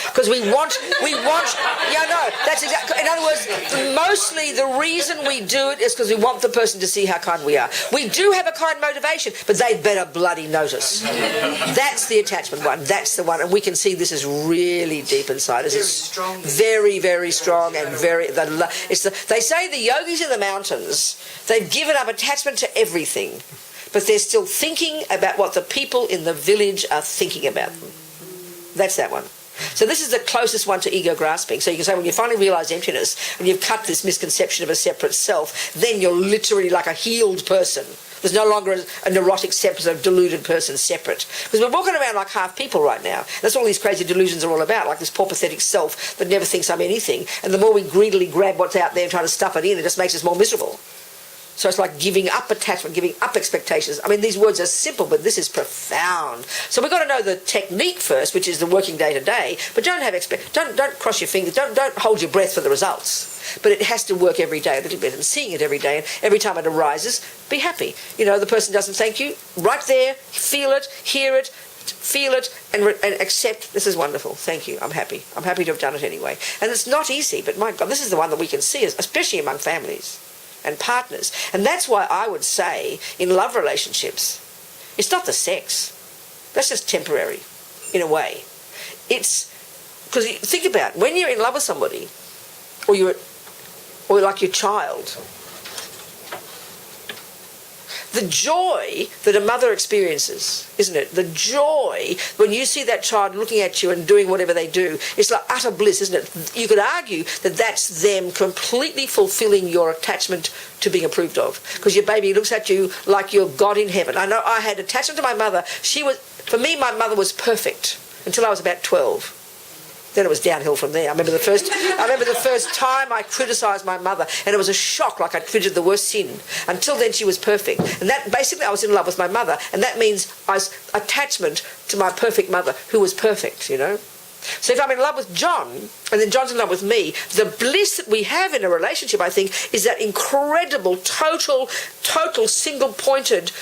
Because we want, that's exactly, in other words, mostly the reason we do it is because we want the person to see how kind we are. We do have a kind motivation, but they better bloody notice. That's the attachment one, that's the one, and we can see this is really deep inside us. It's strong. Very, very strong, and they say the yogis in the mountains, they've given up attachment to everything, but they're still thinking about what the people in the village are thinking about them. That's that one. So this is the closest one to ego grasping. So you can say when you finally realise emptiness and you've cut this misconception of a separate self, then you're literally like a healed person. There's no longer a neurotic, separate, deluded person separate. Because we're walking around like half people right now. That's what all these crazy delusions are all about, like this poor pathetic self that never thinks I'm anything. And the more we greedily grab what's out there and try to stuff it in, it just makes us more miserable. So it's like giving up attachment, giving up expectations. I mean, these words are simple, but this is profound. So we've got to know the technique first, which is the working day to day. But don't cross your fingers. Don't hold your breath for the results. But it has to work every day a little bit, and seeing it every day. And every time it arises, be happy. The person doesn't thank you. Right there, feel it, hear it, feel it, and accept. This is wonderful. Thank you. I'm happy. I'm happy to have done it anyway. And it's not easy, but my God, this is the one that we can see, especially among families and partners. And that's why I would say in love relationships, it's not the sex. That's just temporary, in a way. It's because think about it, when you're in love with somebody, or like your child, the joy that a mother experiences, isn't it? The joy when you see that child looking at you and doing whatever they do, it's like utter bliss, isn't it? You could argue that that's them completely fulfilling your attachment to being approved of. Because your baby looks at you like you're God in heaven. I know I had attachment to my mother. For me, my mother was perfect until I was about 12. Then it was downhill from there. I remember the first time I criticised my mother, and it was a shock, like I'd committed the worst sin. Until then, she was perfect. And that basically, I was in love with my mother, and that means I was attachment to my perfect mother, who was perfect, So if I'm in love with John, and then John's in love with me, the bliss that we have in a relationship, I think, is that incredible, total single-pointed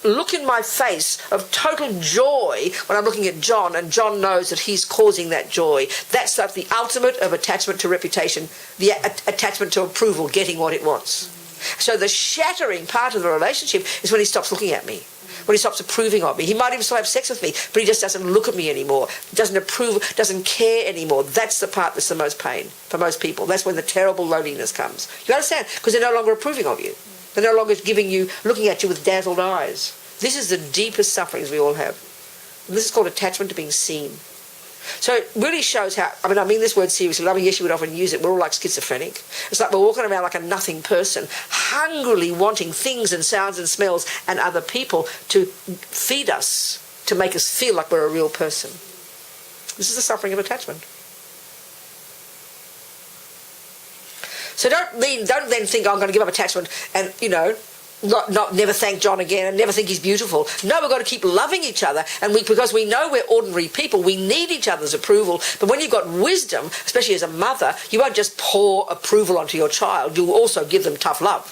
look in my face of total joy when I'm looking at John, and John knows that he's causing that joy. That's like the ultimate of attachment to reputation, the attachment to approval, getting what it wants. So the shattering part of the relationship is when he stops looking at me, when he stops approving of me. He might even still have sex with me, but he just doesn't look at me anymore, doesn't approve, doesn't care anymore. That's the part that's the most pain for most people. That's when the terrible loneliness comes. You understand? Because they're no longer approving of you. They're no longer looking at you with dazzled eyes. This is the deepest sufferings we all have. And this is called attachment to being seen. So it really shows how, I mean this word seriously, yes, you would often use it, we're all like schizophrenic. It's like we're walking around like a nothing person, hungrily wanting things and sounds and smells and other people to feed us, to make us feel like we're a real person. This is the suffering of attachment. So don't then think, I'm going to give up attachment and, not never thank John again and never think he's beautiful. No, we've got to keep loving each other, and because we know we're ordinary people, we need each other's approval. But when you've got wisdom, especially as a mother, you won't just pour approval onto your child, you'll also give them tough love.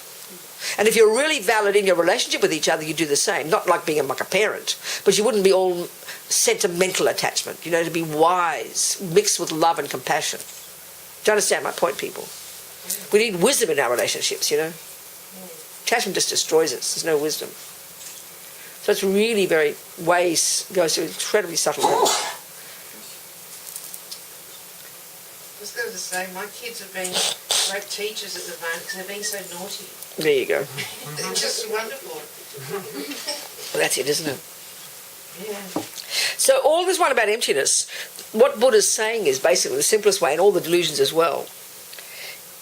And if you're really valid in your relationship with each other, you do the same. Not like being like a parent, but you wouldn't be all sentimental attachment, to be wise, mixed with love and compassion. Do you understand my point, people? We need wisdom in our relationships, Attachment just destroys us. There's no wisdom. So it's really goes to incredibly subtle levels. I was going to say, my kids have been great teachers at the moment because they're being so naughty. There you go. They're just wonderful. Well, that's it, isn't it? Yeah. So all this one about emptiness, what Buddha's saying is basically the simplest way, and all the delusions as well,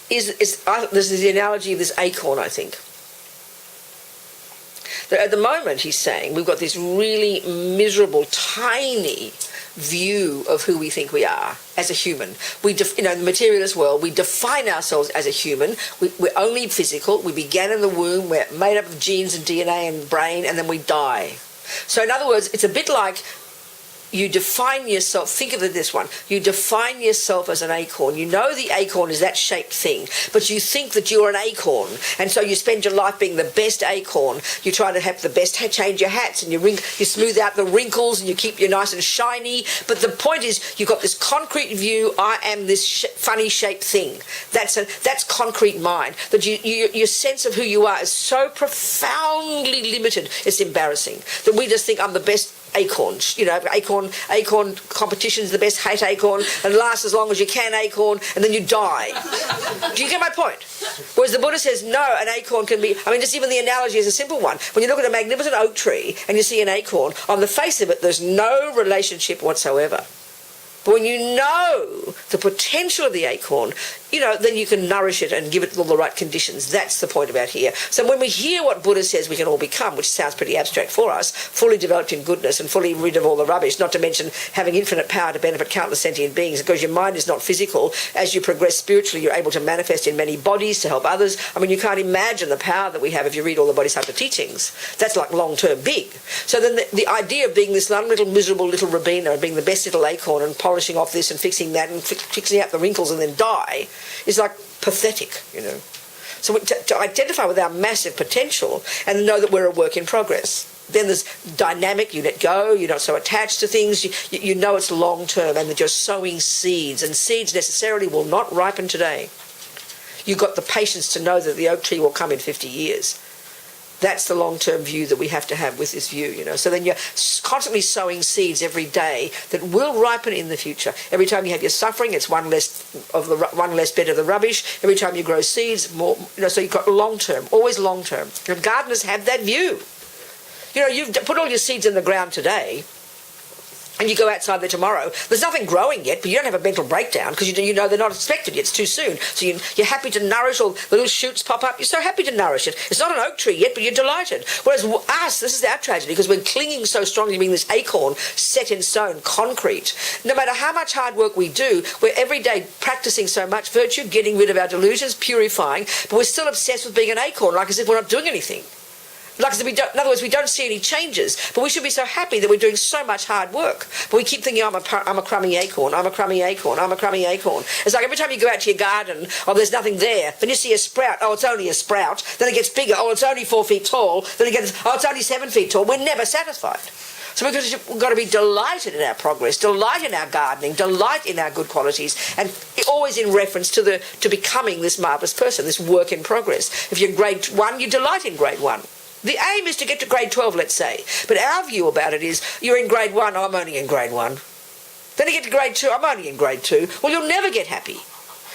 this is the analogy of this acorn, I think. That at the moment, he's saying, we've got this really miserable, tiny view of who we think we are as a human. In the materialist world, we define ourselves as a human. We're only physical. We began in the womb. We're made up of genes and DNA and brain, and then we die. So in other words, it's a bit like you define yourself, think of it this one, you define yourself as an acorn. You know the acorn is that shaped thing, but you think that you're an acorn, and so you spend your life being the best acorn. You try to have the best, change your hats, and you smooth out the wrinkles, and you keep you nice and shiny, but the point is, you've got this concrete view, I am this funny shaped thing. That's concrete mind. That your sense of who you are is so profoundly limited, it's embarrassing. That we just think I'm the best acorns, acorn competition's the best, hate acorn, and last as long as you can acorn, and then you die. Do you get my point? Whereas the Buddha says, no, an acorn can be, just even the analogy is a simple one. When you look at a magnificent oak tree and you see an acorn, on the face of it, there's no relationship whatsoever. But when you know the potential of the acorn, then you can nourish it and give it all the right conditions. That's the point about here. So when we hear what Buddha says we can all become, which sounds pretty abstract for us, fully developed in goodness and fully rid of all the rubbish, not to mention having infinite power to benefit countless sentient beings, because your mind is not physical. As you progress spiritually, you're able to manifest in many bodies to help others. You can't imagine the power that we have if you read all the Bodhisattva teachings. That's like long-term big. So then the idea of being this little miserable little Rabina and being the best little acorn and polishing off this and fixing that and fixing out the wrinkles and then die is like pathetic, So to identify with our massive potential and know that we're a work in progress. Then there's dynamic, you let go, you're not so attached to things, you know it's long term, and that you're sowing seeds, and seeds necessarily will not ripen today. You've got the patience to know that the oak tree will come in 50 years. That's the long-term view that we have to have with this view, So then you're constantly sowing seeds every day that will ripen in the future. Every time you have your suffering, it's one less bed of the rubbish. Every time you grow seeds, more. So you've got long-term, always long-term. And gardeners have that view. You've put all your seeds in the ground today, and you go outside there tomorrow, there's nothing growing yet, but you don't have a mental breakdown because you know they're not expected yet, it's too soon. So you're happy to nourish, all the little shoots pop up, you're so happy to nourish it. It's not an oak tree yet, but you're delighted. Whereas us, this is our tragedy, because we're clinging so strongly to being this acorn set in stone, concrete. No matter how much hard work we do, we're every day practicing so much virtue, getting rid of our delusions, purifying, but we're still obsessed with being an acorn, like as if we're not doing anything. Like, in other words, we don't see any changes, but we should be so happy that we're doing so much hard work. But we keep thinking, I'm a crummy acorn, I'm a crummy acorn, I'm a crummy acorn. It's like every time you go out to your garden, oh, there's nothing there. Then you see a sprout, oh, it's only a sprout. Then it gets bigger, oh, it's only 4 feet tall. Then it gets, oh, it's only 7 feet tall. We're never satisfied. So we've got to be delighted in our progress, delight in our gardening, delight in our good qualities, and always in reference to becoming this marvellous person, this work in progress. If you're grade 1, you delight in grade 1. The aim is to get to grade 12, let's say. But our view about it is, you're in grade 1, I'm only in grade 1. Then you get to grade 2, I'm only in grade 2. Well, you'll never get happy.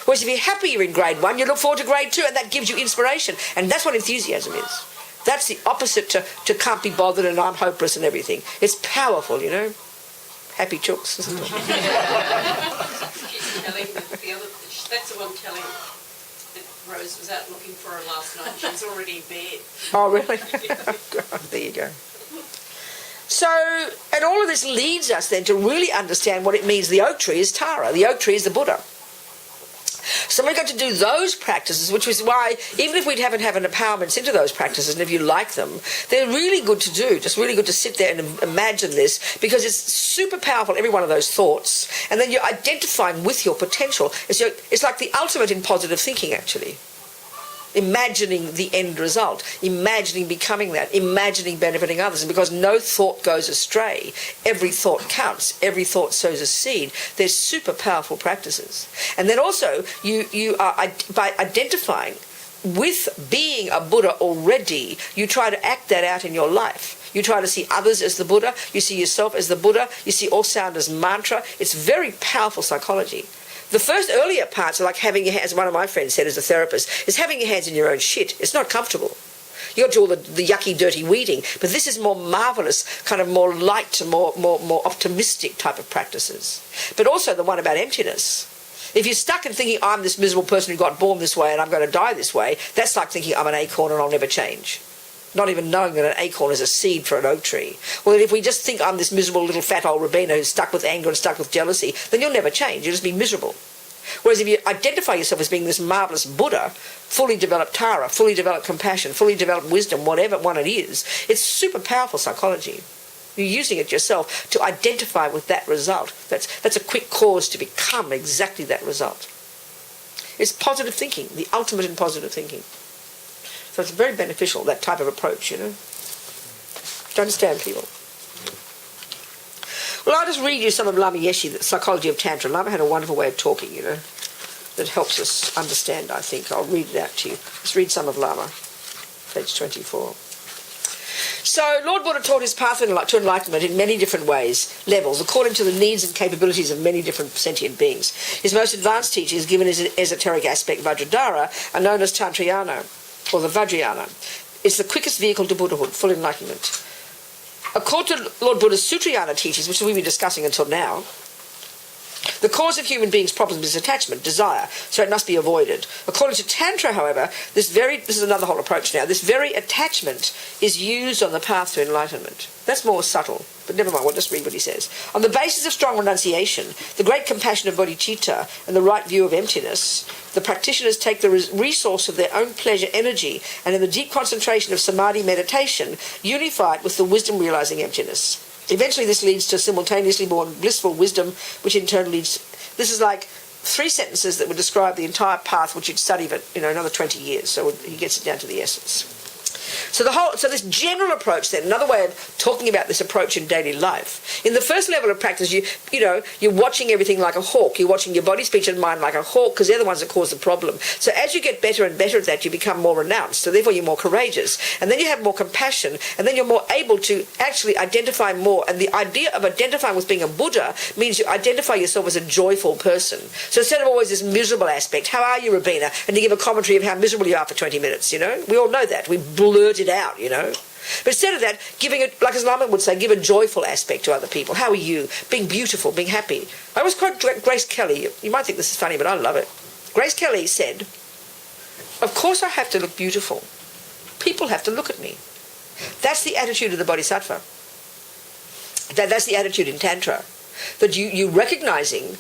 Whereas if you're happy you're in grade 1, you look forward to grade 2, and that gives you inspiration. And that's what enthusiasm is. That's the opposite to can't be bothered and I'm hopeless and everything. It's powerful, you know. Happy chooks, isn't it? She's telling that's the one telling that Rose was out looking for her last night. She was already in bed. Oh, really? There you go. So, and all of this leads us then to really understand what it means. The oak tree is Tara. The oak tree is the Buddha. So we've got to do those practices, which is why, even if we haven't had an empowerments into those practices, and if you like them, they're really good to do. Just really good to sit there and imagine this, because it's super powerful, every one of those thoughts. And then you're identifying with your potential. It's like the ultimate in positive thinking, actually. Imagining the end result, imagining becoming that, imagining benefiting others. And because no thought goes astray, every thought counts, every thought sows a seed. They're super powerful practices. And then also, you are, by identifying with being a Buddha already, you try to act that out in your life. You try to see others as the Buddha, you see yourself as the Buddha, you see all sound as mantra. It's very powerful psychology. The first earlier parts are like having your hands, one of my friends said as a therapist, is having your hands in your own shit. It's not comfortable. You got to do all the yucky, dirty weeding, but this is more marvellous, kind of more light, more optimistic type of practices. But also the one about emptiness. If you're stuck in thinking, I'm this miserable person who got born this way and I'm going to die this way, that's like thinking I'm an acorn and I'll never change. Not even knowing that an acorn is a seed for an oak tree. Well, if we just think I'm this miserable little fat old Rabina who's stuck with anger and stuck with jealousy, then you'll never change. You'll just be miserable. Whereas if you identify yourself as being this marvellous Buddha, fully developed Tara, fully developed compassion, fully developed wisdom, whatever one it is, it's super powerful psychology. You're using it yourself to identify with that result. That's a quick cause to become exactly that result. It's positive thinking, the ultimate in positive thinking. So it's very beneficial, that type of approach, you know. Do you understand, people? Well, I'll just read you some of Lama Yeshe, the psychology of Tantra. Lama had a wonderful way of talking, you know, that helps us understand, I think. I'll read it out to you. Let's read some of Lama, page 24. So, Lord Buddha taught his path to enlightenment in many different ways, levels, according to the needs and capabilities of many different sentient beings. His most advanced teachings, given his esoteric aspect, Vajradhara, are known as Tantrayana, or the Vajrayana. It's the quickest vehicle to Buddhahood, full enlightenment. According to Lord Buddha's Sutrayana teachings, which we've been discussing until now, the cause of human beings' problems is attachment, desire, so it must be avoided. According to Tantra, however, this is another whole approach now, this very attachment is used on the path to enlightenment. That's more subtle, but never mind, we'll just read what he says. On the basis of strong renunciation, the great compassion of bodhicitta, and the right view of emptiness, the practitioners take the resource of their own pleasure energy, and in the deep concentration of samadhi meditation, unify it with the wisdom realizing emptiness. Eventually this leads to simultaneously born blissful wisdom, which in turn leads... This is like 3 sentences that would describe the entire path, which you'd study for another 20 years. So he gets it down to the essence. So this general approach then, another way of talking about this approach in daily life. In the first level of practice, you're watching everything like a hawk. You're watching your body, speech and mind like a hawk, because they're the ones that cause the problem. So as you get better and better at that, you become more renounced. So therefore you're more courageous. And then you have more compassion. And then you're more able to actually identify more. And the idea of identifying with being a Buddha means you identify yourself as a joyful person. So instead of always this miserable aspect, how are you, Rabina? And you give a commentary of how miserable you are for 20 minutes, We all know that. We blurt it out, But instead of that, giving it, like as Lama would say, give a joyful aspect to other people. How are you? Being beautiful, being happy. I always quote Grace Kelly. You might think this is funny, but I love it. Grace Kelly said, of course I have to look beautiful. People have to look at me. That's the attitude of the Bodhisattva. That's the attitude in Tantra. That you recognizing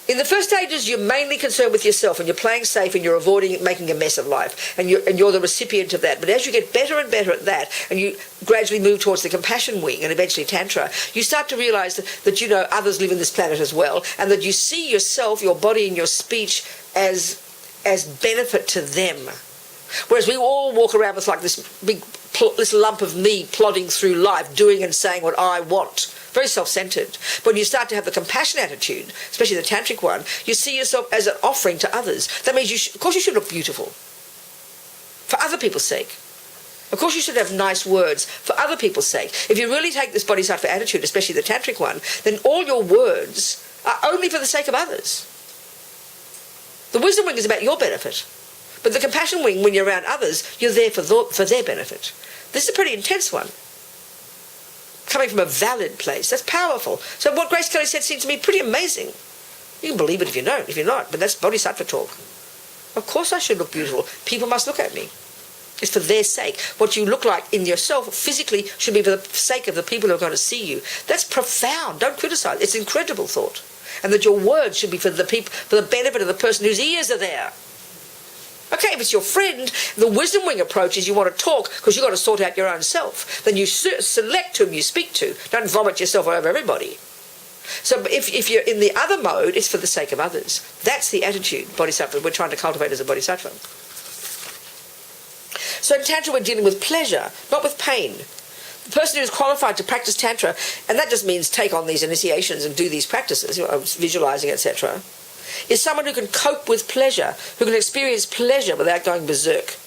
In the first stages, you're mainly concerned with yourself and you're playing safe and you're avoiding making a mess of life and you're the recipient of that. But as you get better and better at that and you gradually move towards the compassion wing and eventually Tantra, you start to realise that you know others live in this planet as well and that you see yourself, your body and your speech as benefit to them. Whereas we all walk around with like this this lump of me plodding through life, doing and saying what I want. Very self-centered. But when you start to have the compassion attitude, especially the tantric one, you see yourself as an offering to others. That means, of course you should look beautiful. For other people's sake. Of course you should have nice words for other people's sake. If you really take this bodhisattva attitude, especially the tantric one, then all your words are only for the sake of others. The wisdom wing is about your benefit. But the compassion wing, when you're around others, you're there for their benefit. This is a pretty intense one. Coming from a valid place. That's powerful. So what Grace Kelly said seems to me pretty amazing. You can believe it if you don't, if you're not, but that's bodhisattva talk. Of course I should look beautiful. People must look at me. It's for their sake. what you look like in yourself physically should be for the sake of the people who are going to see you. That's profound. Don't criticize. It's incredible thought. And that your words should be for the people, for the benefit of the person whose ears are there. Okay, if it's your friend, the wisdom wing approach is you want to talk because you've got to sort out your own self. Then you select whom you speak to. Don't vomit yourself all over everybody. So if you're in the other mode, it's for the sake of others. That's the attitude, bodhisattva, we're trying to cultivate as a bodhisattva. So in Tantra we're dealing with pleasure, not with pain. The person who is qualified to practice Tantra, and that just means take on these initiations and do these practices, visualizing, etc., is someone who can cope with pleasure, who can experience pleasure without going berserk.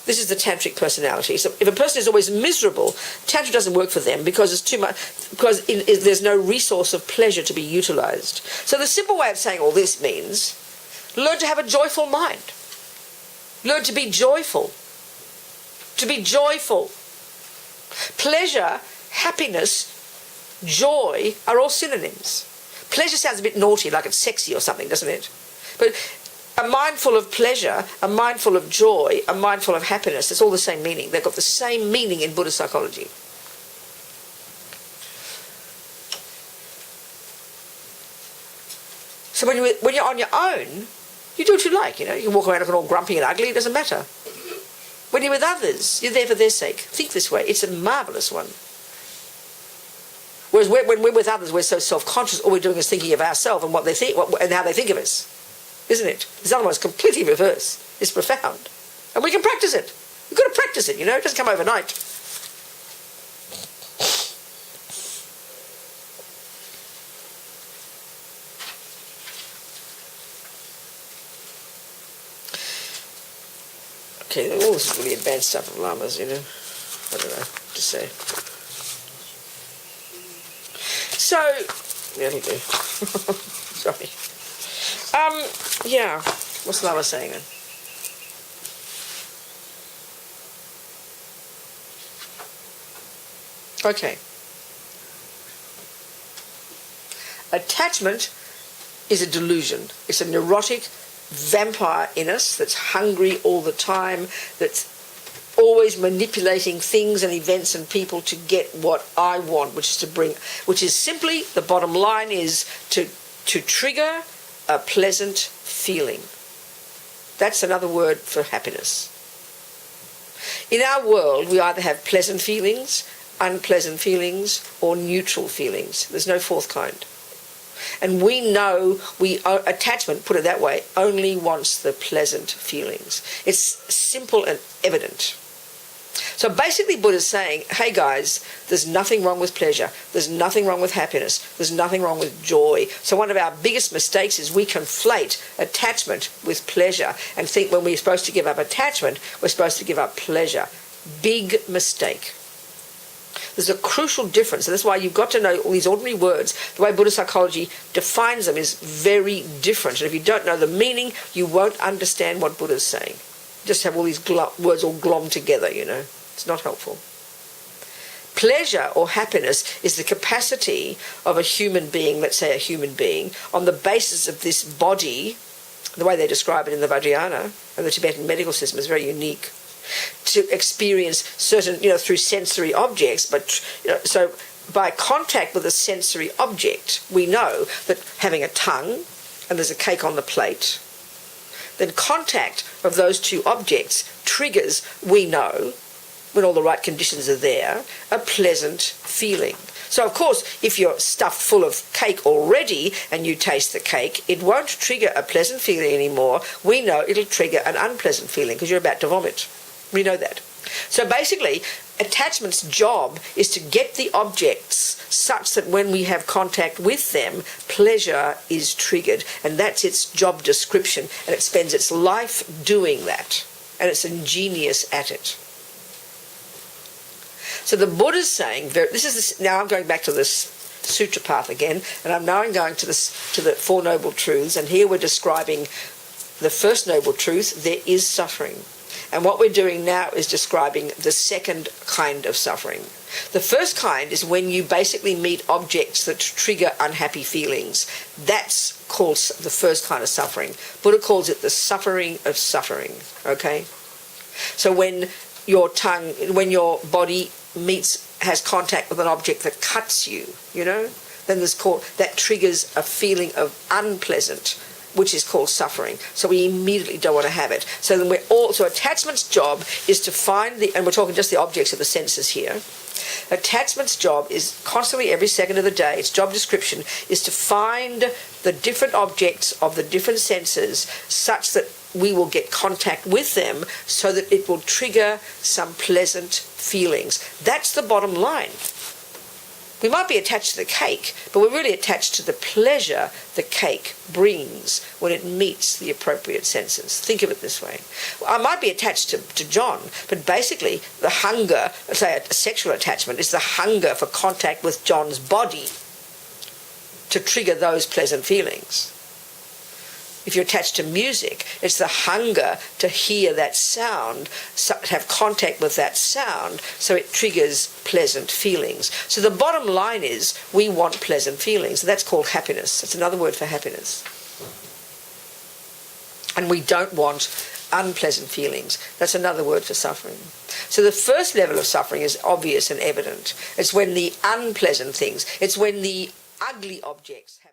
This is the tantric personality. So if a person is always miserable, Tantra doesn't work for them because it's too much, because there's no resource of pleasure to be utilized. So the simple way of saying all this means learn to have a joyful mind. Learn to be joyful. To be joyful. Pleasure, happiness, joy are all synonyms. Pleasure sounds a bit naughty, like it's sexy or something, doesn't it? But a mind full of pleasure, a mind full of joy, a mind full of happiness, it's all the same meaning. They've got the same meaning in Buddhist psychology. So when you're on your own, you do what you like, you know. You can walk around looking all grumpy and ugly, it doesn't matter. When you're with others, you're there for their sake. Think this way. It's a marvellous one. Whereas when we're with others, we're so self-conscious, all we're doing is thinking of ourselves and what they think and how they think of us. Isn't it? This other one's completely reverse. It's profound. And we can practice it. We've got to practice it, you know. It doesn't come overnight. Okay, all this is really advanced stuff of lamas, you know. I don't know what to say. So, yeah, it'll do. Sorry. Yeah, what's Lama saying then? Okay. Attachment is a delusion. It's a neurotic vampire in us that's hungry all the time, that's always manipulating things and events and people to get what I want, which is simply, the bottom line is to trigger a pleasant feeling. That's another word for happiness. In our world, we either have pleasant feelings, unpleasant feelings, or neutral feelings. There's no fourth kind. And we know attachment, put it that way, only wants the pleasant feelings. It's simple and evident. So basically Buddha's saying, hey guys, there's nothing wrong with pleasure. There's nothing wrong with happiness. There's nothing wrong with joy. So one of our biggest mistakes is we conflate attachment with pleasure and think when we're supposed to give up attachment, we're supposed to give up pleasure. Big mistake. There's a crucial difference, and that's why you've got to know all these ordinary words. The way Buddhist psychology defines them is very different. And if you don't know the meaning, you won't understand what Buddha's saying. Just have all these words all glommed together, you know. It's not helpful. Pleasure or happiness is the capacity of a human being, let's say a human being, on the basis of this body, the way they describe it in the Vajrayana and the Tibetan medical system is very unique, to experience certain, you know, through sensory objects, but, you know, so by contact with a sensory object, we know that having a tongue, and there's a cake on the plate, then contact of those two objects triggers, we know, when all the right conditions are there, a pleasant feeling. So, of course, if you're stuffed full of cake already and you taste the cake, it won't trigger a pleasant feeling anymore. We know it'll trigger an unpleasant feeling because you're about to vomit. We know that. So basically, attachment's job is to get the objects such that when we have contact with them, pleasure is triggered. And that's its job description. And it spends its life doing that. And it's ingenious at it. So the Buddha's saying, now I'm going back to this sutra path again, and I'm now going to the Four Noble Truths, and here we're describing the first noble truth, there is suffering. And what we're doing now is describing the second kind of suffering. The first kind is when you basically meet objects that trigger unhappy feelings. That's called the first kind of suffering. Buddha calls it the suffering of suffering, okay? So when your body has contact with an object that cuts you, then that triggers a feeling of unpleasant, which is called suffering. So we immediately don't want to have it. So then so attachment's job is to find and we're talking just the objects of the senses here. Attachment's job is constantly, every second of the day, its job description is to find the different objects of the different senses such that we will get contact with them so that it will trigger some pleasant feelings. That's the bottom line. We might be attached to the cake, but we're really attached to the pleasure the cake brings when it meets the appropriate senses. Think of it this way. I might be attached to John, but basically the hunger, say a sexual attachment, is the hunger for contact with John's body to trigger those pleasant feelings. If you're attached to music, it's the hunger to hear that sound, have contact with that sound, so it triggers pleasant feelings. So the bottom line is we want pleasant feelings. That's called happiness. That's another word for happiness. And we don't want unpleasant feelings. That's another word for suffering. So the first level of suffering is obvious and evident. It's when the unpleasant things, it's when the ugly objects have